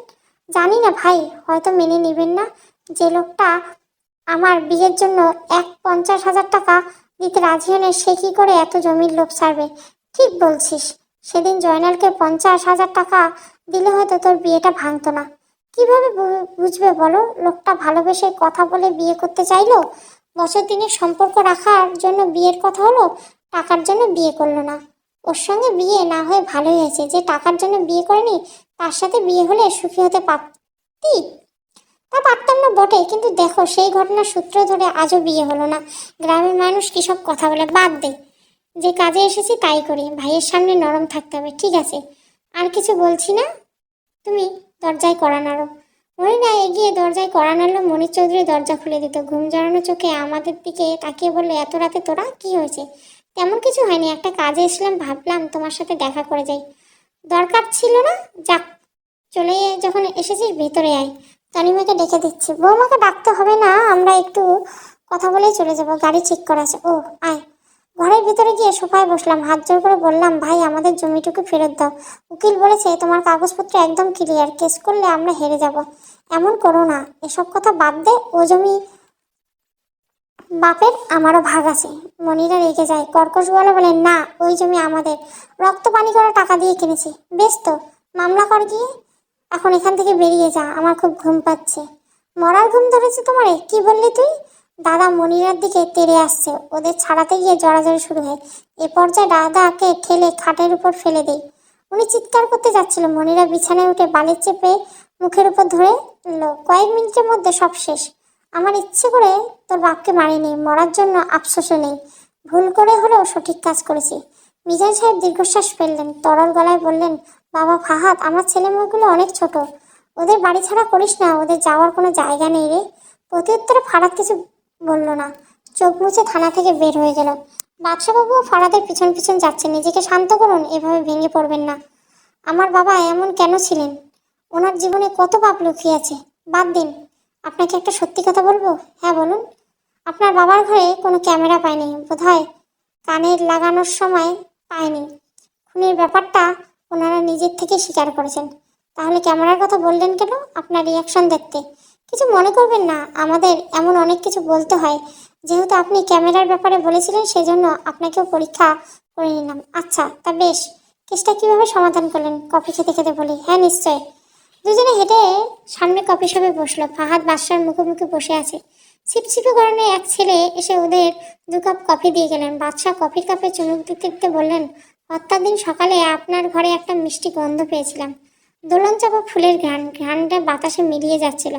জানি না ভাই, হয়তো মেনে নেবেন না। যে লোকটা আমার বিয়ের জন্য 50,000 টাকা দিতে রাজি হলে সে কি করে এত জমির লোভ ছাড়বে? ঠিক বলছিস। সেদিন জয়নালকে 50,000 টাকা দিলে হয়তো তোর বিয়েটা ভাঙতো না। কিভাবে বুঝবে বলো? লোকটা ভালোবেসে কথা বলে বিয়ে করতে চাইলো। বছর দিনের সম্পর্ক রাখার জন্য বিয়ের কথা হলো, টাকার জন্য বিয়ে করলো না। ওর সঙ্গে বিয়ে না হয়ে ভালোই হয়েছে। যে টাকার জন্য বিয়ে করেনি তার সাথে বিয়ে হলে সুখী হতে পারতি। তা পারতাম না বটে, কিন্তু দেখো সেই ঘটনার সূত্র ধরে আজও বিয়ে হলো না। গ্রামের মানুষ কি সব কথা বলে? বাদ দে, যে কাজে এসেছি তাই করি। ভাইয়ের সামনে নরম থাকতে হবে। ঠিক আছে, আর কিছু বলছি না। তুমি দরজায় কড়া নাড়ো। মনিরা এগিয়ে দরজায় কড়া নাড়লো। মনির চৌধুরী দরজা খুলে দিত। ঘুম জড়ানো চোখে আমাদের দিকে তাকিয়ে বললে, এত রাতে তোরা? কি হয়েছে? তেমন কিছু হয়নি, একটা কাজে এসলাম, ভাবলাম তোমার সাথে দেখা করে যাই। দরকার ছিল না? যাক, চলে যখন এসেছিস ভেতরে আয়। তনিমাকে ডেকে দিচ্ছি। বৌমাকে ডাকতে হবে না, আমরা একটু কথা বলেই চলে যাব। গাড়ি ঠিক করা আছে। ও আয়। ঘরের ভিতরে গিয়ে সোফায় বসলাম। হাত জোর করে বললাম, ভাই আমাদের জমিটুকু ফেরত দাও। উকিল বলেছে তোমার কাগজপত্র একদম ক্লিয়ার, কেস করলে আমরা হেরে যাব। এমন করো না, এসব কথা বাদ দে। ও জমি বাপের, আমারও ভাগ আছে। মনিরা রেগে যায়, কর্কশ গলা বলে, না, ওই জমি আমাদের, রক্ত পানি করে টাকা দিয়ে কিনেছি। বেশ তো, মামলা কর গিয়ে। এখন এখান থেকে বেরিয়ে যা, আমার খুব ঘুম পাচ্ছে। মরার ঘুম ধরেছে তোমারে? কি বললি তুই? দাদা মনিরার দিকে তেড়ে আসছে। ওদের ছাড়াতে গিয়ে জড়াজড়ি শুরু হয়। এ পর্যায়ে দাদাকে ঠেলে খাটের উপর ফেলে দেই। উনি চিৎকার করতে যাচ্ছিল। মনিরা বিছানায় উঠে বালির চেপে মুখের উপর ধরে লো, কয়েক মিনিটের মধ্যে সব শেষ। আমার ইচ্ছে করে তোর বাপকে মারিনি, মরার জন্য আফসোসও নেই। ভুল করে হলেও সঠিক কাজ করেছি। মিজান সাহেব দীর্ঘশ্বাস ফেললেন, তরল গলায় বললেন, বাবা ফাহাদ, আমার ছেলে মেয়েগুলো অনেক ছোট, ওদের বাড়ি ছাড়া করিস না, ওদের যাওয়ার কোনো জায়গা নেই রে। প্রতি উত্তরে ফারাদ কিছু বলল না, চোখ মুছে থানা থেকে বের হয়ে গেল। বাদশাহবাবুও ফারাদের পিছন পিছন যাচ্ছে। নিজেকে শান্ত করুন, এভাবে ভেঙে পড়বেন না। আমার বাবা এমন কেন ছিলেন? ওনার জীবনে কত পাপ লুকিয়ে আছে। বাদ দিন, আপনাকে একটা সত্যি কথা বলবো। হ্যাঁ বলুন। আপনার বাবার ঘরে কোনো ক্যামেরা পায়নি, বোধহয় কানের লাগানোর সময় পায়নি। খুনের ব্যাপারটা ওনারা নিজের থেকে স্বীকার করেছেন। তাহলে ক্যামেরার কথা বললেন কেন? আপনার রিয়াকশন দেখতে। কিছু মনে করবেন না, আমাদের এমন অনেক কিছু বলতে হয়। যেহেতু আপনি ক্যামেরার ব্যাপারে বলেছিলেন, সেজন্য আপনাকেও পরীক্ষা করে নিলাম। আচ্ছা, তা বেশ, কেসটা কিভাবে সমাধান করলেন? কফি খেতে খেতে বলি। হ্যাঁ নিশ্চয়। দুজনে হেঁটে সামনে কফি শপে বসলো। ফাহাদ বাদশার মুখোমুখি বসে আছে। ছিপছিপে গরমে এক ছেলে এসে ওদের 2 কাপ কফি দিয়ে গেলেন। বাদশাহ কফির কাপে চুমুক দিতে দিতে বললেন, হত্যার দিন সকালে আপনার ঘরে একটা মিষ্টি গন্ধ পেয়েছিলাম। দোলন চাপা ফুলের ঘ্রাণটা বাতাসে মিলিয়ে যাচ্ছিল।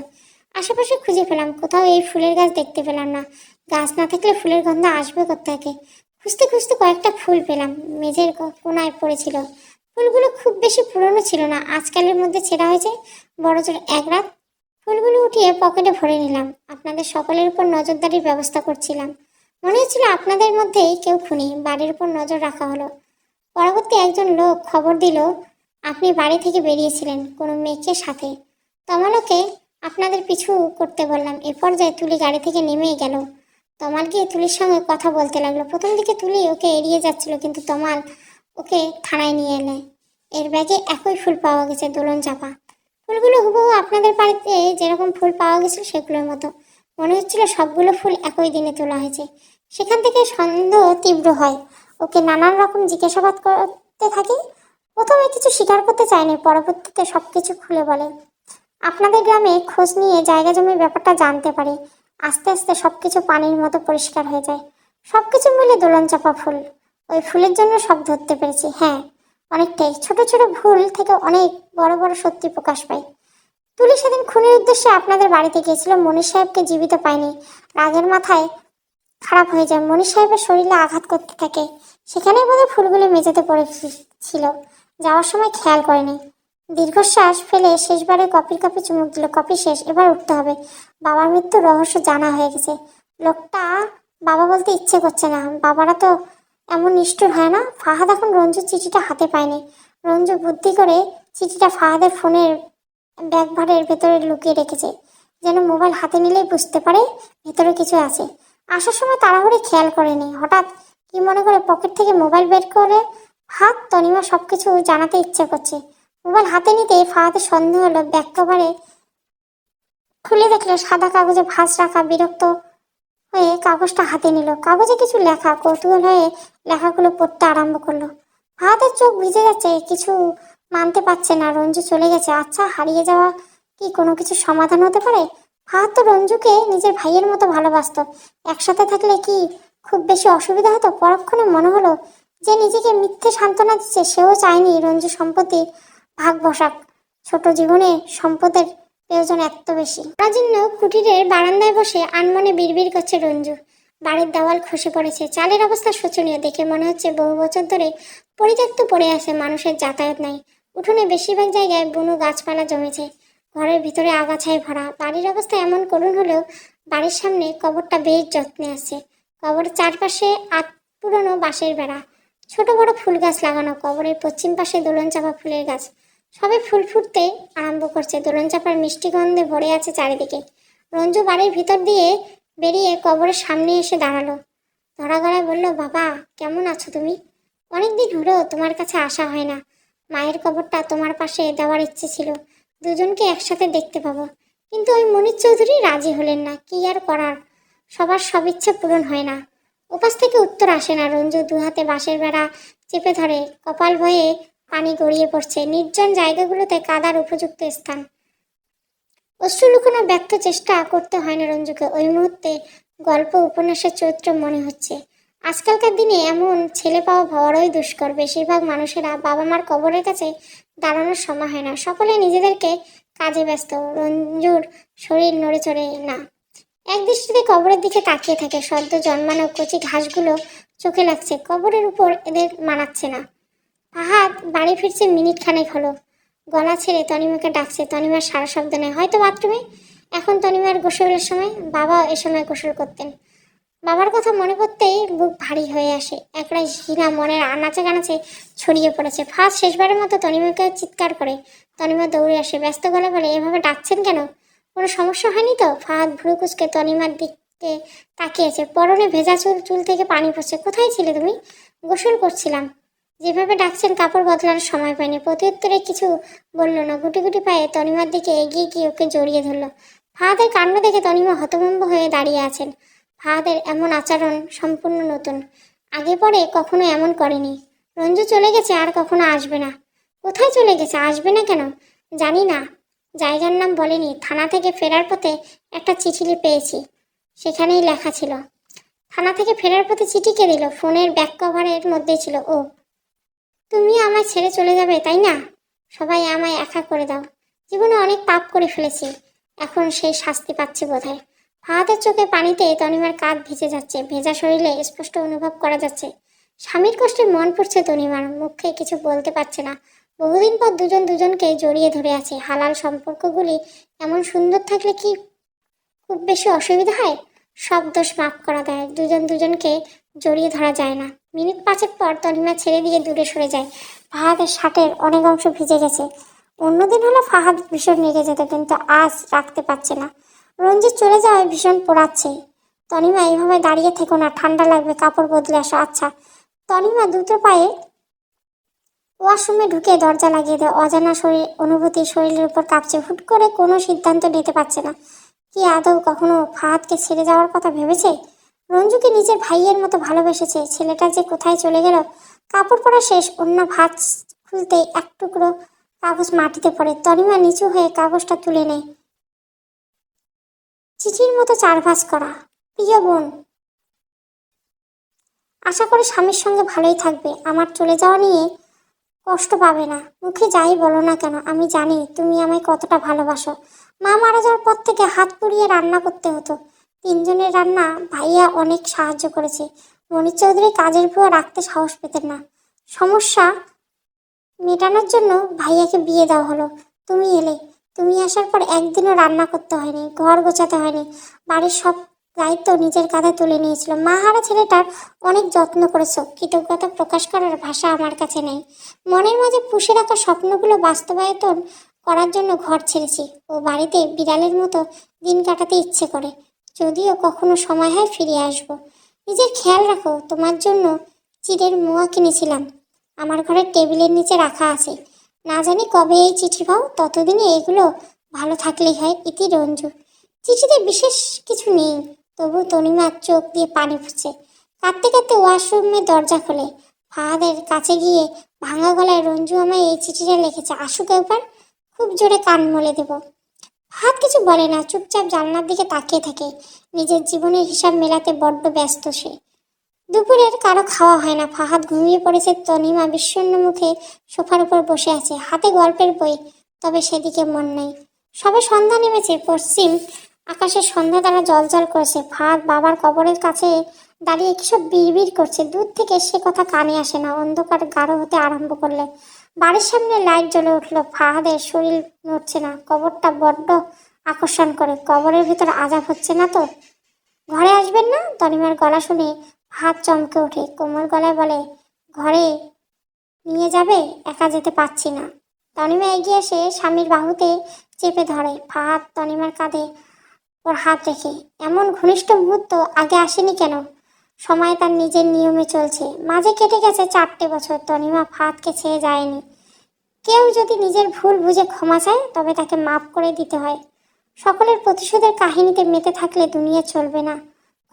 আশেপাশে খুঁজে পেলাম, কোথাও এই ফুলের গাছ দেখতে পেলাম না। গাছ না থাকলে ফুলের গন্ধ আসবে কোত্থেকে? খুঁজতে খুঁজতে কয়েকটা ফুল পেলাম, মেঝের কোনায় পড়েছিল। ফুলগুলো খুব বেশি পুরনো ছিল না, আজকালের মধ্যে ছেঁড়া হয়েছে, বড়জোর 1 রাত। ফুলগুলো উঠিয়ে পকেটে ভরে নিলাম। আপনাদের সকলের উপর নজরদারির ব্যবস্থা করছিলাম। মনে হচ্ছিল আপনাদের মধ্যেই কেউ খুনি। বাড়ির উপর নজর রাখা হলো। পরবর্তী একজন লোক খবর দিল আপনি বাড়ি থেকে বেরিয়েছিলেন কোনো মেয়েকে সাথে। তমালকে আপনাদের পিছু করতে বললাম। এ পর্যায়ে তুলি গাড়ি থেকে নেমেই গেল। তমাল গিয়ে তুলির সঙ্গে কথা বলতে লাগলো। প্রথম দিকে তুলি ওকে এড়িয়ে যাচ্ছিল, কিন্তু তমাল ওকে থানায় নিয়ে এলে। এর ব্যাগে একই ফুল পাওয়া গেছে, দোলন চাপা। ফুলগুলো হুবহু আপনাদের বাড়িতে যেরকম ফুল পাওয়া গেছিল সেগুলোর মতো। মনে হচ্ছিল সবগুলো ফুল একই দিনে তোলা হয়েছে। সেখান থেকে সন্দেহ তীব্র হয়। ওকে নানান রকম জিজ্ঞাসাবাদ করতে থাকি। প্রথমে কিছু স্বীকার করতে চায়নি, পরবর্তীতে সবকিছু খুলে বলে। আপনাদের গ্রামে খোঁজ নিয়ে জায়গা জমির ব্যাপারটা জানতে পারি। আস্তে আস্তে সবকিছু পানির মতো পরিষ্কার হয়ে যায়। সবকিছু মিলে দোলন চাপা ফুল। ওই ফুলের জন্য সব ধরতে পেরেছি। হ্যাঁ, অনেকটাই। ছোট ছোট ভুল থেকে অনেক বড় বড় সত্যি প্রকাশ পায়। তুলি সেদিন খুনের উদ্দেশ্যে আপনাদের বাড়িতে গিয়েছিল, মনির সাহেবকে জীবিত পায়নি। রাগের মাথায় খারাপ হয়ে যায়, মনির সাহেবের শরীরে আঘাত করতে থাকে। সেখানেই বোধহয় ফুলগুলো মেঝেতে পড়েছিল। যাওয়ার সময় খেয়াল করেনি। দীর্ঘশ্বাস ফেলে শেষবারে কফির কাপে চুমুক দিল। কফি শেষ, এবার উঠতে হবে। বাবার মৃত্যুর রহস্য জানা হয়ে গেছে। লোকটা বাবা বলতে ইচ্ছে করছে না। বাবারা তো এমন নিষ্ঠুর হয় না। ফাহাদ এখন রঞ্জুর চিঠিটা হাতে পায়নি। রঞ্জু বুদ্ধি করে চিঠিটা ফাহাদের ফোনের ব্যাগভারের ভেতরে লুকিয়ে রেখেছে, যেন মোবাইল হাতে নিলেই বুঝতে পারে ভেতরে কিছু আছে। আসার সময় তাড়াহুড়ো খেয়াল করেনি। হঠাৎ কি মনে করে পকেট থেকে মোবাইল বের করে হাত তনিমা সবকিছু জানাতে ইচ্ছে করছে। মোবাইল হাতে নিতে ফাহাদের সন্দেহ হলো। ব্যাগ কভারে খুলে দেখলো সাদা কাগজে ভাঁজ রাখা। বিরক্ত হয়ে কাগজটা হাতে নিল। কাগজে কিছু লেখা। কৌতূহল হয়ে লেখাগুলো পড়তে আরম্ভ করলো। ফাহাদের চোখ ভিজে যাচ্ছে, কিছু মানতে পারছে না। রঞ্জু চলে গেছে। আচ্ছা, হারিয়ে যাওয়া কি কোনো কিছু সমাধান হতে পারে? ফাহাদ তো রঞ্জুকে নিজের ভাইয়ের মতো ভালোবাসতো। একসাথে থাকলে কি খুব বেশি অসুবিধা হতো? পরক্ষণে মনে হলো যে নিজেকে মিথ্যে সান্ত্বনা দিচ্ছে। সেও চায়নি রঞ্জু সম্পত্তির ভাগ বসাক। ছোট জীবনে সম্পদের প্রয়োজন এত বেশি। তার জন্য কুটিরের বারান্দায় বসে আনমনে বিড়বিড় করছে রঞ্জু। বাড়ির দেওয়াল খসে পড়েছে। চালের অবস্থা শোচনীয়। দেখে মনে হচ্ছে বহু বছর ধরে পরিত্যক্ত পড়ে আছে। মানুষের যাতায়াত নাই। উঠোনে বেশিরভাগ জায়গায় বুনো গাছপালা জমেছে। ঘরের ভিতরে আগাছায় ভরা। বাড়ির অবস্থা এমন করুণ হলেও বাড়ির সামনে কবরটা বেশ যত্নে আছে। কবরের চারপাশে পুরনো বাঁশের বেড়া। ছোট বড় ফুল গাছ লাগানো। কবরের পশ্চিম পাশে দোলন চাপা ফুলের গাছ। সবে ফুল ফুটতে আরম্ভ করছে। দোলন চাপার মিষ্টি গন্ধে ভরে আছে চারিদিকে। রঞ্জু বাড়ির ভিতর দিয়ে বেরিয়ে কবরের সামনে এসে দাঁড়ালো। ধরা গলায় বলল, বাবা কেমন আছো তুমি? অনেকদিন হলো তোমার কাছে আসা হয় না। মায়ের কবরটা তোমার পাশে দেওয়ার ইচ্ছে ছিল, দুজনকে একসাথে দেখতে পাবো। কিন্তু ওই মনির চৌধুরী রাজি হলেন না। কি আর করার, সবার সব ইচ্ছে পূরণ হয় না। উপাস থেকে উত্তর আসে না। রঞ্জু দুহাতে বাঁশের বেড়া চেপে ধরে। কপাল ভয়ে পানি গড়িয়ে পড়ছে। নির্জন জায়গাগুলোতে কাদার উপযুক্ত স্থান। অশ্রু লুকোনোর ব্যর্থ চেষ্টা করতে হয় না রঞ্জুকে। ওই মুহূর্তে গল্প উপন্যাসের চরিত্র মনে হচ্ছে। আজকালকার দিনে এমন ছেলে পাওয়া বড়ই দুষ্কর। বেশিরভাগ মানুষেরা বাবা মার কবরের কাছে দাঁড়ানোর সময় হয় না। সকলে নিজেদেরকে কাজে ব্যস্ত। রঞ্জুর শরীর নড়ে চড়ে না, এক দৃষ্টিতে কবরের দিকে তাকিয়ে থাকে। সদ্য জন্মানো কচি ঘাসগুলো চোখে লাগছে, কবরের উপর এদের মানাচ্ছে না। ফাহাদ বাড়ি ফিরছে মিনিট খানেক হলো। গলা ছেড়ে তনিমাকে ডাকছে, তনিমার সারা শব্দ নেই, হয়তো বাথরুমে। এখন তনিমার গোসলের সময়, বাবাও এ সময় গোসল করতেন। বাবার কথা মনে করতেই বুক ভারী হয়ে আসে। একলাই ঘৃণা মনের আনাচে কানাচে ছড়িয়ে পড়েছে। ফার্স্ট শেষবারের মতো তনিমাকে চিৎকার করে তনিমা দৌড়ে আসে, ব্যস্ত গলা বলে, এভাবে ডাকছেন কেন? কোনো সমস্যা হয়নি তো? ফাহাদ ভ্রু কুচকে তনিমার দিকে তাকিয়েছে। পরনে ভেজা চুল, চুল থেকে পানি পড়ছে। কোথায় ছিলে তুমি? গোসল করছিলাম। যেভাবে ডাকছেন কাপড় বদলানোর সময় পায়নি। প্রত্যুত্তরে কিছু বলল না। গুটি গুটি পায়ে তনিমার দিকে এগিয়ে গিয়ে ওকে জড়িয়ে ধরল। ফাহাদের কাণ্ড দেখে তনিমা হতভম্ব হয়ে দাঁড়িয়ে আছেন। ফাহাদের এমন আচরণ সম্পূর্ণ নতুন, আগে পরে কখনো এমন করেনি। রঞ্জু চলে গেছে, আর কখনো আসবে না। কোথায় চলে গেছে? আসবে না কেন? জানি না, জায়গার নাম বলেনি। থানা থেকে ফেরার পথে একটা চিঠি পেয়েছি, সেখানেই লেখা ছিল। থানা থেকে ফেরার পথে চিঠি কে দিল? ফোনের ব্যাক কভারের মধ্যে ছিল। ও, তুমি আমায় ছেড়ে চলে যাবে তাই না? সবাই আমায় একা করে দাও। জীবনে অনেক পাপ করে ফেলেছি, এখন সেই শাস্তি পাচ্ছি বোধহয়। ফাহাদের চোখে পানিতে তনিমার কাঁধ ভিজে যাচ্ছে। ভেজা শরীরে স্পষ্ট অনুভব করা যাচ্ছে স্বামীর কষ্টে মন পড়ছে তনিমার। মুখে কিছু বলতে পারছে না। বহুদিন পর দুজন দুজনকে জড়িয়ে ধরে আছে। হালাল সম্পর্কগুলি এমন সুন্দর থাকলে কি খুব বেশি অসুবিধা হয়? সব দোষ মাফ করা দেয়, দুজন দুজনকে জড়িয়ে ধরা যায় না। মিনিট পাঁচেক পর তনিমা ছেড়ে দিয়ে দূরে সরে যায়। ফাহাদের শার্টের অনেক অংশ ভিজে গেছে। অন্যদিন হলে ফাহাদ ভীষণ রেগে যেত, কিন্তু আজ রাখতে পারছে না। রঞ্জিত চলে যাওয়ায় ভীষণ পোড়াচ্ছে। তনিমা, এইভাবে দাঁড়িয়ে থেকো না, ঠান্ডা লাগবে, কাপড় বদলে আসো। আচ্ছা। তনিমা দ্রুত পায়ে ওয়াশরুমে ঢুকে দরজা লাগিয়ে দেয়। অজানা অনুভূতি শরীরের উপর কাঁপছে। হুট করে কোনো সিদ্ধান্ত নিতে পারছে না। কি আদৌ কখনো ফাহাদকে ছেড়ে যাওয়ার কথা ভেবেছে? রঞ্জুকে নিজের ভাইয়ের মতো ভালোবেসেছে, ছেলেটা যে কোথায় চলে গেল। কাপড় পরা শেষ, অন্য ভাঁজ খুলতেই এক টুকরো কাগজ মাটিতে পড়ে। তনিমা নিচু হয়ে কাগজটা তুলে নেয়। চিঠির মতো চার ভাঁজ করা। প্রিয় বোন, আশা করি স্বামীর সঙ্গে ভালোই থাকবে। আমার চলে যাওয়া নিয়ে কষ্ট পাবে না। মুখে যাই বলো না কেন, আমি জানি তুমি আমায় কতটা ভালোবাসো। মা মারা যাওয়ার পর থেকে হাত পুড়িয়ে রান্না করতে হতো। তিনজনের রান্না ভাইয়া অনেক সাহায্য করেছে। মনির চৌধুরী কাজের বুয়া রাখতে সাহস পেতেন না। সমস্যা মেটানোর জন্য ভাইয়াকে বিয়ে দেওয়া হলো। তুমি এলে। তুমি আসার পর একদিনও রান্না করতে হয়নি, ঘর গোছাতে হয়নি। বাড়ির সব দায়িত্ব নিজের কাঁধে তুলে নিয়েছিল। মা হারা ছেলেটার অনেক যত্ন করেছো। কৃতজ্ঞতা প্রকাশ করার ভাষা আমার কাছে নেই। মনের মাঝে পুষে রাখা স্বপ্নগুলো বাস্তবায়ন করার জন্য ঘর ছেড়েছি। ও বাড়িতে বিড়ালের মতো দিন কাটাতে ইচ্ছে করে। যদিও কখনো সময় হয় ফিরে আসবো। নিজের খেয়াল রাখো। তোমার জন্য চিড়ের মোয়া কিনেছিলাম, আমার ঘরের টেবিলের নিচে রাখা আছে। না জানি কবে এই চিঠি পাও, ততদিনে এগুলো ভালো থাকলেই হয়। ইতি, রঞ্জু। চিঠিতে বিশেষ কিছু নেই, তবু তনিমার চোখ দিয়ে পানি পড়ছে। কাঁদতে কাঁদতে ওয়াশরুমের দরজা খোলে। ফাহাদের কাছে গিয়ে ভাঙা গলায়, রঞ্জু আমায় এই চিঠিটা লিখেছে, আসুক একবার, খুব জোরে কান মলে দেব। ফাহাদ কিছু বলে না, চুপচাপ জানলার দিকে তাকিয়ে থাকে। নিজের জীবনের হিসাব মেলাতে বড্ড ব্যস্ত সে। দুপুরের কারো খাওয়া হয় না। ফাহাদ ঘুমিয়ে পড়েছে। তনিমা বিষণ্ণ মুখে সোফার উপর বসে আছে, হাতে গল্পের বই, তবে সেদিকে মন নেই। সবে সন্ধ্যা নেমেছে। পশ্চিম আকাশে সন্ধ্যা তারা জলজল করেছে। ফাহাদ বাবার কবরের কাছে দাঁড়িয়ে কিসব বিড়বিড় করছে। দূর থেকে সে কথা কানে আসে না। অন্ধকার গাঢ় হতে আরম্ভ করলে বাড়ির সামনে লাইট জ্বলে উঠল। ফাহাদের শরীর নড়ছে না। কবরটা বড্ড আকর্ষণ করে। কবরের ভিতর আজাব হচ্ছে না তো? ঘরে আসবেন না? তনিমার গলা শুনে হাত চমকে ওঠে। কোমল গলায় বলে, ঘরে নিয়ে যাবে? একা যেতে পারছি না। তনিমা এগিয়ে এসে স্বামীর বাহুতে চেপে ধরে। ফাহাদ তনিমার কাঁধে ওর হাত রেখে, এমন ঘনিষ্ঠ মুহূর্ত আগে আসেনি কেন? সময় তার নিজের নিয়মে চলছে। মাঝে কেটে গেছে 4টে বছর। তনিমা ফাহাদকে ছেড়ে যায়নি। কেউ যদি নিজের ভুল বুঝে ক্ষমা চায়, তবে তাকে মাফ করে দিতে হয়। সকলের প্রতিশোধের কাহিনীতে মেতে থাকলে দুনিয়া চলবে না।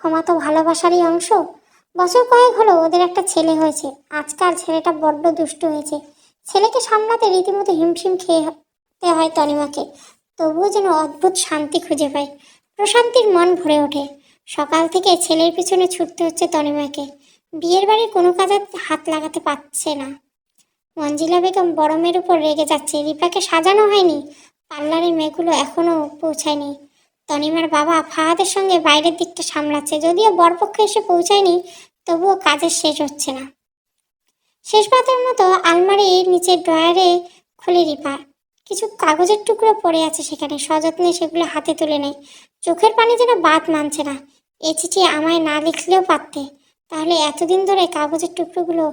ক্ষমা তো ভালোবাসারই অংশ। বছর কয়েক হলো ওদের একটা ছেলে হয়েছে। আজকাল ছেলেটা বড্ড দুষ্ট হয়েছে। ছেলেকে সামলাতে রীতিমতো হিমশিম খেতে হয় তনিমাকে। তবুও যেন অদ্ভুত শান্তি খুঁজে পায়। প্রশান্তির মন ভরে ওঠে। সকাল থেকে ছেলের পিছনে ছুটতে হচ্ছে তনিমাকে। বিয়ের বাড়ির কোনো কাজে হাত লাগাতে পারছে না। মঞ্জিলা বেগম বড় মেয়ের উপর রেগে যাচ্ছে। রিপাকে সাজানো হয়নি, পার্লারের মেয়েগুলো এখনো পৌঁছায়নি। তনিমার বাবা ফাহাদের সঙ্গে বাইরের দিকটা সামলাচ্ছে, যদিও বরপক্ষ এসে পৌঁছায়নি, তবুও কাজের শেষ হচ্ছে না। শেষবারের মতো আলমারির নিচের ড্রয়ারে খুলে রিপা, কিছু কাগজের টুকরো পড়ে আছে সেখানে, সযত্নে সেগুলো হাতে তুলে নেয়। চোখের পানি যেন বাদ মানছে না। এ চিঠি আমায় না লিখলেও পারতে, তাহলে এতদিন ধরে কাগজের টুকরোগুলো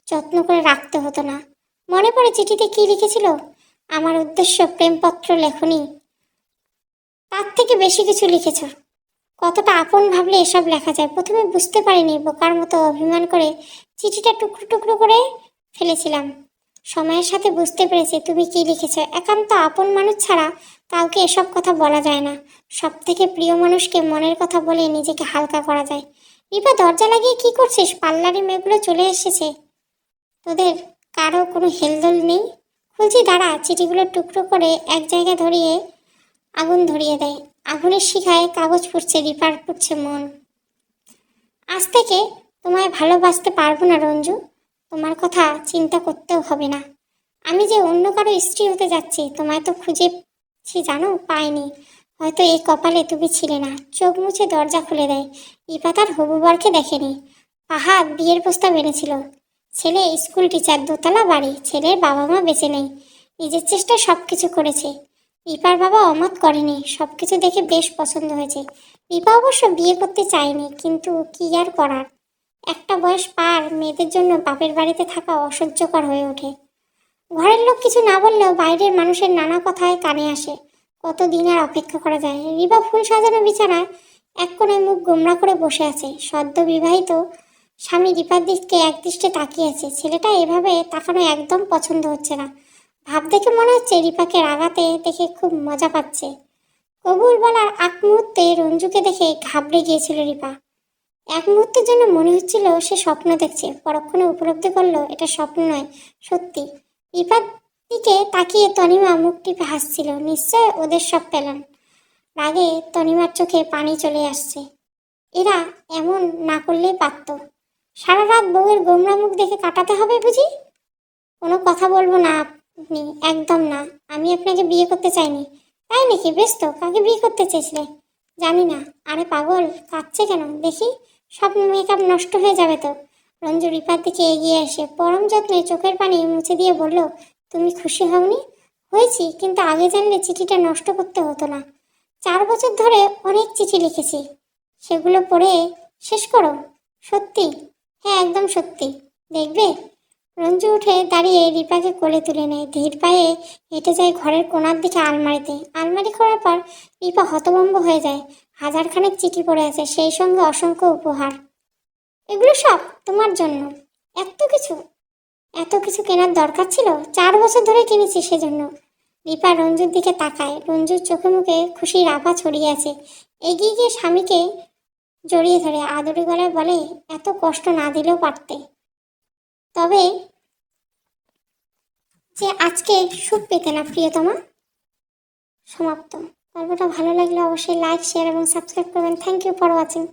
যত্ন করে রাখতে হতো না। মনে পড়ে চিঠিতে কি লিখেছিল, আমার উদ্দেশ্য প্রেমপত্র লেখনি, তার থেকে বেশি কিছু লিখেছ। কতটা আপন ভাবলে এসব লেখা যায়। প্রথমে বুঝতে পারিনি, বোকার মতো অভিমান করে চিঠিটা টুকরো টুকরো করে ফেলেছিলাম। সময়ের সাথে বুঝতে পেরেছি তুমি কি লিখেছ। একান্ত আপন মানুষ ছাড়া কাউকে এসব কথা বলা যায় না। সব থেকে প্রিয় মানুষকে মনের কথা বলে নিজেকে হালকা করা যায়। রিপা, দরজা লাগিয়ে কি করছিস? পার্লারের মেয়েগুলো চলে এসেছে, তোদের কারো কোনো হেলদোল নেই? খুলছি, দাঁড়া। চিঠিগুলো টুকরো করে এক জায়গায় ধরিয়ে আগুন ধরিয়ে দেয়। আগুনের শিখায় কাগজ পুড়ছে, রিপার পুড়ছে মন। আজ থেকে তোমায় ভালোবাসতে পারবো না রঞ্জু, তোমার কথা চিন্তা করতেও হবে না। আমি যে অন্য কারো স্ত্রী হতে যাচ্ছি, তোমায় তো খুঁজেছি জানো, পাইনি। হয়তো এই কপালে তুমি ছিলে না। চোখ মুছে দরজা খুলে দেয়। রিপা তার হবু বরকে দেখেনি। ফাহাদ বিয়ের প্রস্তাব এনেছিল। ছেলে স্কুল টিচার, দোতলা বাড়ি। ছেলের বাবা মা বেঁচে নেই। নিজের চেষ্টায় সব কিছু করেছে। রিপার বাবা অমত করেনি। সবকিছু দেখে বেশ পছন্দ হয়েছে। রিপা অবশ্য বিয়ে করতে চায়নি, কিন্তু কি আর করার। একটা বয়স পার মেয়েদের জন্য বাপের বাড়িতে থাকা অসহ্যকর হয়ে ওঠে। ঘরের লোক কিছু না বললেও বাইরের মানুষের নানা কথায় কানে আসে। কতদিন আর অপেক্ষা করা যায়। রিপা ফুল সাজানো বিছানায় এক কোণে মুখ গোমড়া করে বসে আছে। সদ্য বিবাহিত স্বামী রিপার দিকে একদৃষ্টে তাকিয়ে আছে। ছেলেটা এভাবে তাকানো একদম পছন্দ হচ্ছে না। ভাব দেখে মনে হচ্ছে রিপাকে রাগাতে দেখে খুব মজা পাচ্ছে। কবুল বলার আগ মুহূর্তে রঞ্জুকে দেখে ঘাবড়ে গিয়েছিল রিপা। এক মুহূর্তের জন্য মনে হচ্ছিল সে স্বপ্ন দেখছে। পরক্ষণে উপলব্ধি করলো এটা স্বপ্ন নয়, সত্যি। রিপার দিকে তাকিয়ে তনিমা মুখ টিপে হাসছিল। নিশ্চয় ওদের সব প্ল্যান। রাগে তনিমার চোখে পানি চলে আসছে। এরা এমন না করলেই পারত। সারা রাত বউয়ের গোমরা মুখ দেখে কাটাতে হবে বুঝি? কোনো কথা বলবো না আপনি, একদম না। আমি আপনাকে বিয়ে করতে চাইনি। তাই নাকি? বেশ তো, কাকে বিয়ে করতে চেয়েছিলে? জানি না। আরে পাগল, কাঁদছে কেন দেখি? সব মেকআপ নষ্ট হয়ে যাবে তো। রঞ্জু রিপার দিকে এগিয়ে এসে পরম যত্নে চোখের পানি মুছে দিয়ে বলল, তুমি খুশি হওনি? হয়েছি, কিন্তু আগে জানলে চিঠিটা নষ্ট করতে হতো না। 4 বছর ধরে অনেক চিঠি লিখেছি, সেগুলো পড়ে শেষ করো। সত্যি? হ্যাঁ, একদম সত্যি। দেখবে। রঞ্জু উঠে দাঁড়িয়ে রিপাকে কোলে তুলে নেয়। ধীর পায়ে হেঁটে যায় ঘরের কোণার দিকে আলমারিতে। আলমারি খোলার পর রিপা হতভম্ব হয়ে যায়। হাজারখানেক চিঠি পড়ে আছে, সেই সঙ্গে অসংখ্য উপহার। এগুলো সব তোমার জন্য? এত কিছু? এত কিছু কেনার দরকার ছিল? 4 বছর ধরে কিনেছি সেজন্য। রিপা রঞ্জুর দিকে তাকায়। রঞ্জুর চোখে মুখে খুশির আভা ছড়িয়ে আছে। এগিয়ে গিয়ে স্বামীকে জড়িয়ে ধরে আদরে গলায় বলে, এত কষ্ট না দিলেও পারতে। তবে যে আজকে সুখ পেতে না প্রিয়তমা। সমাপ্ত। গল্পটা ভালো লাগলে অবশ্যই লাইক, শেয়ার এবং সাবস্ক্রাইব করবেন। Thank you for watching.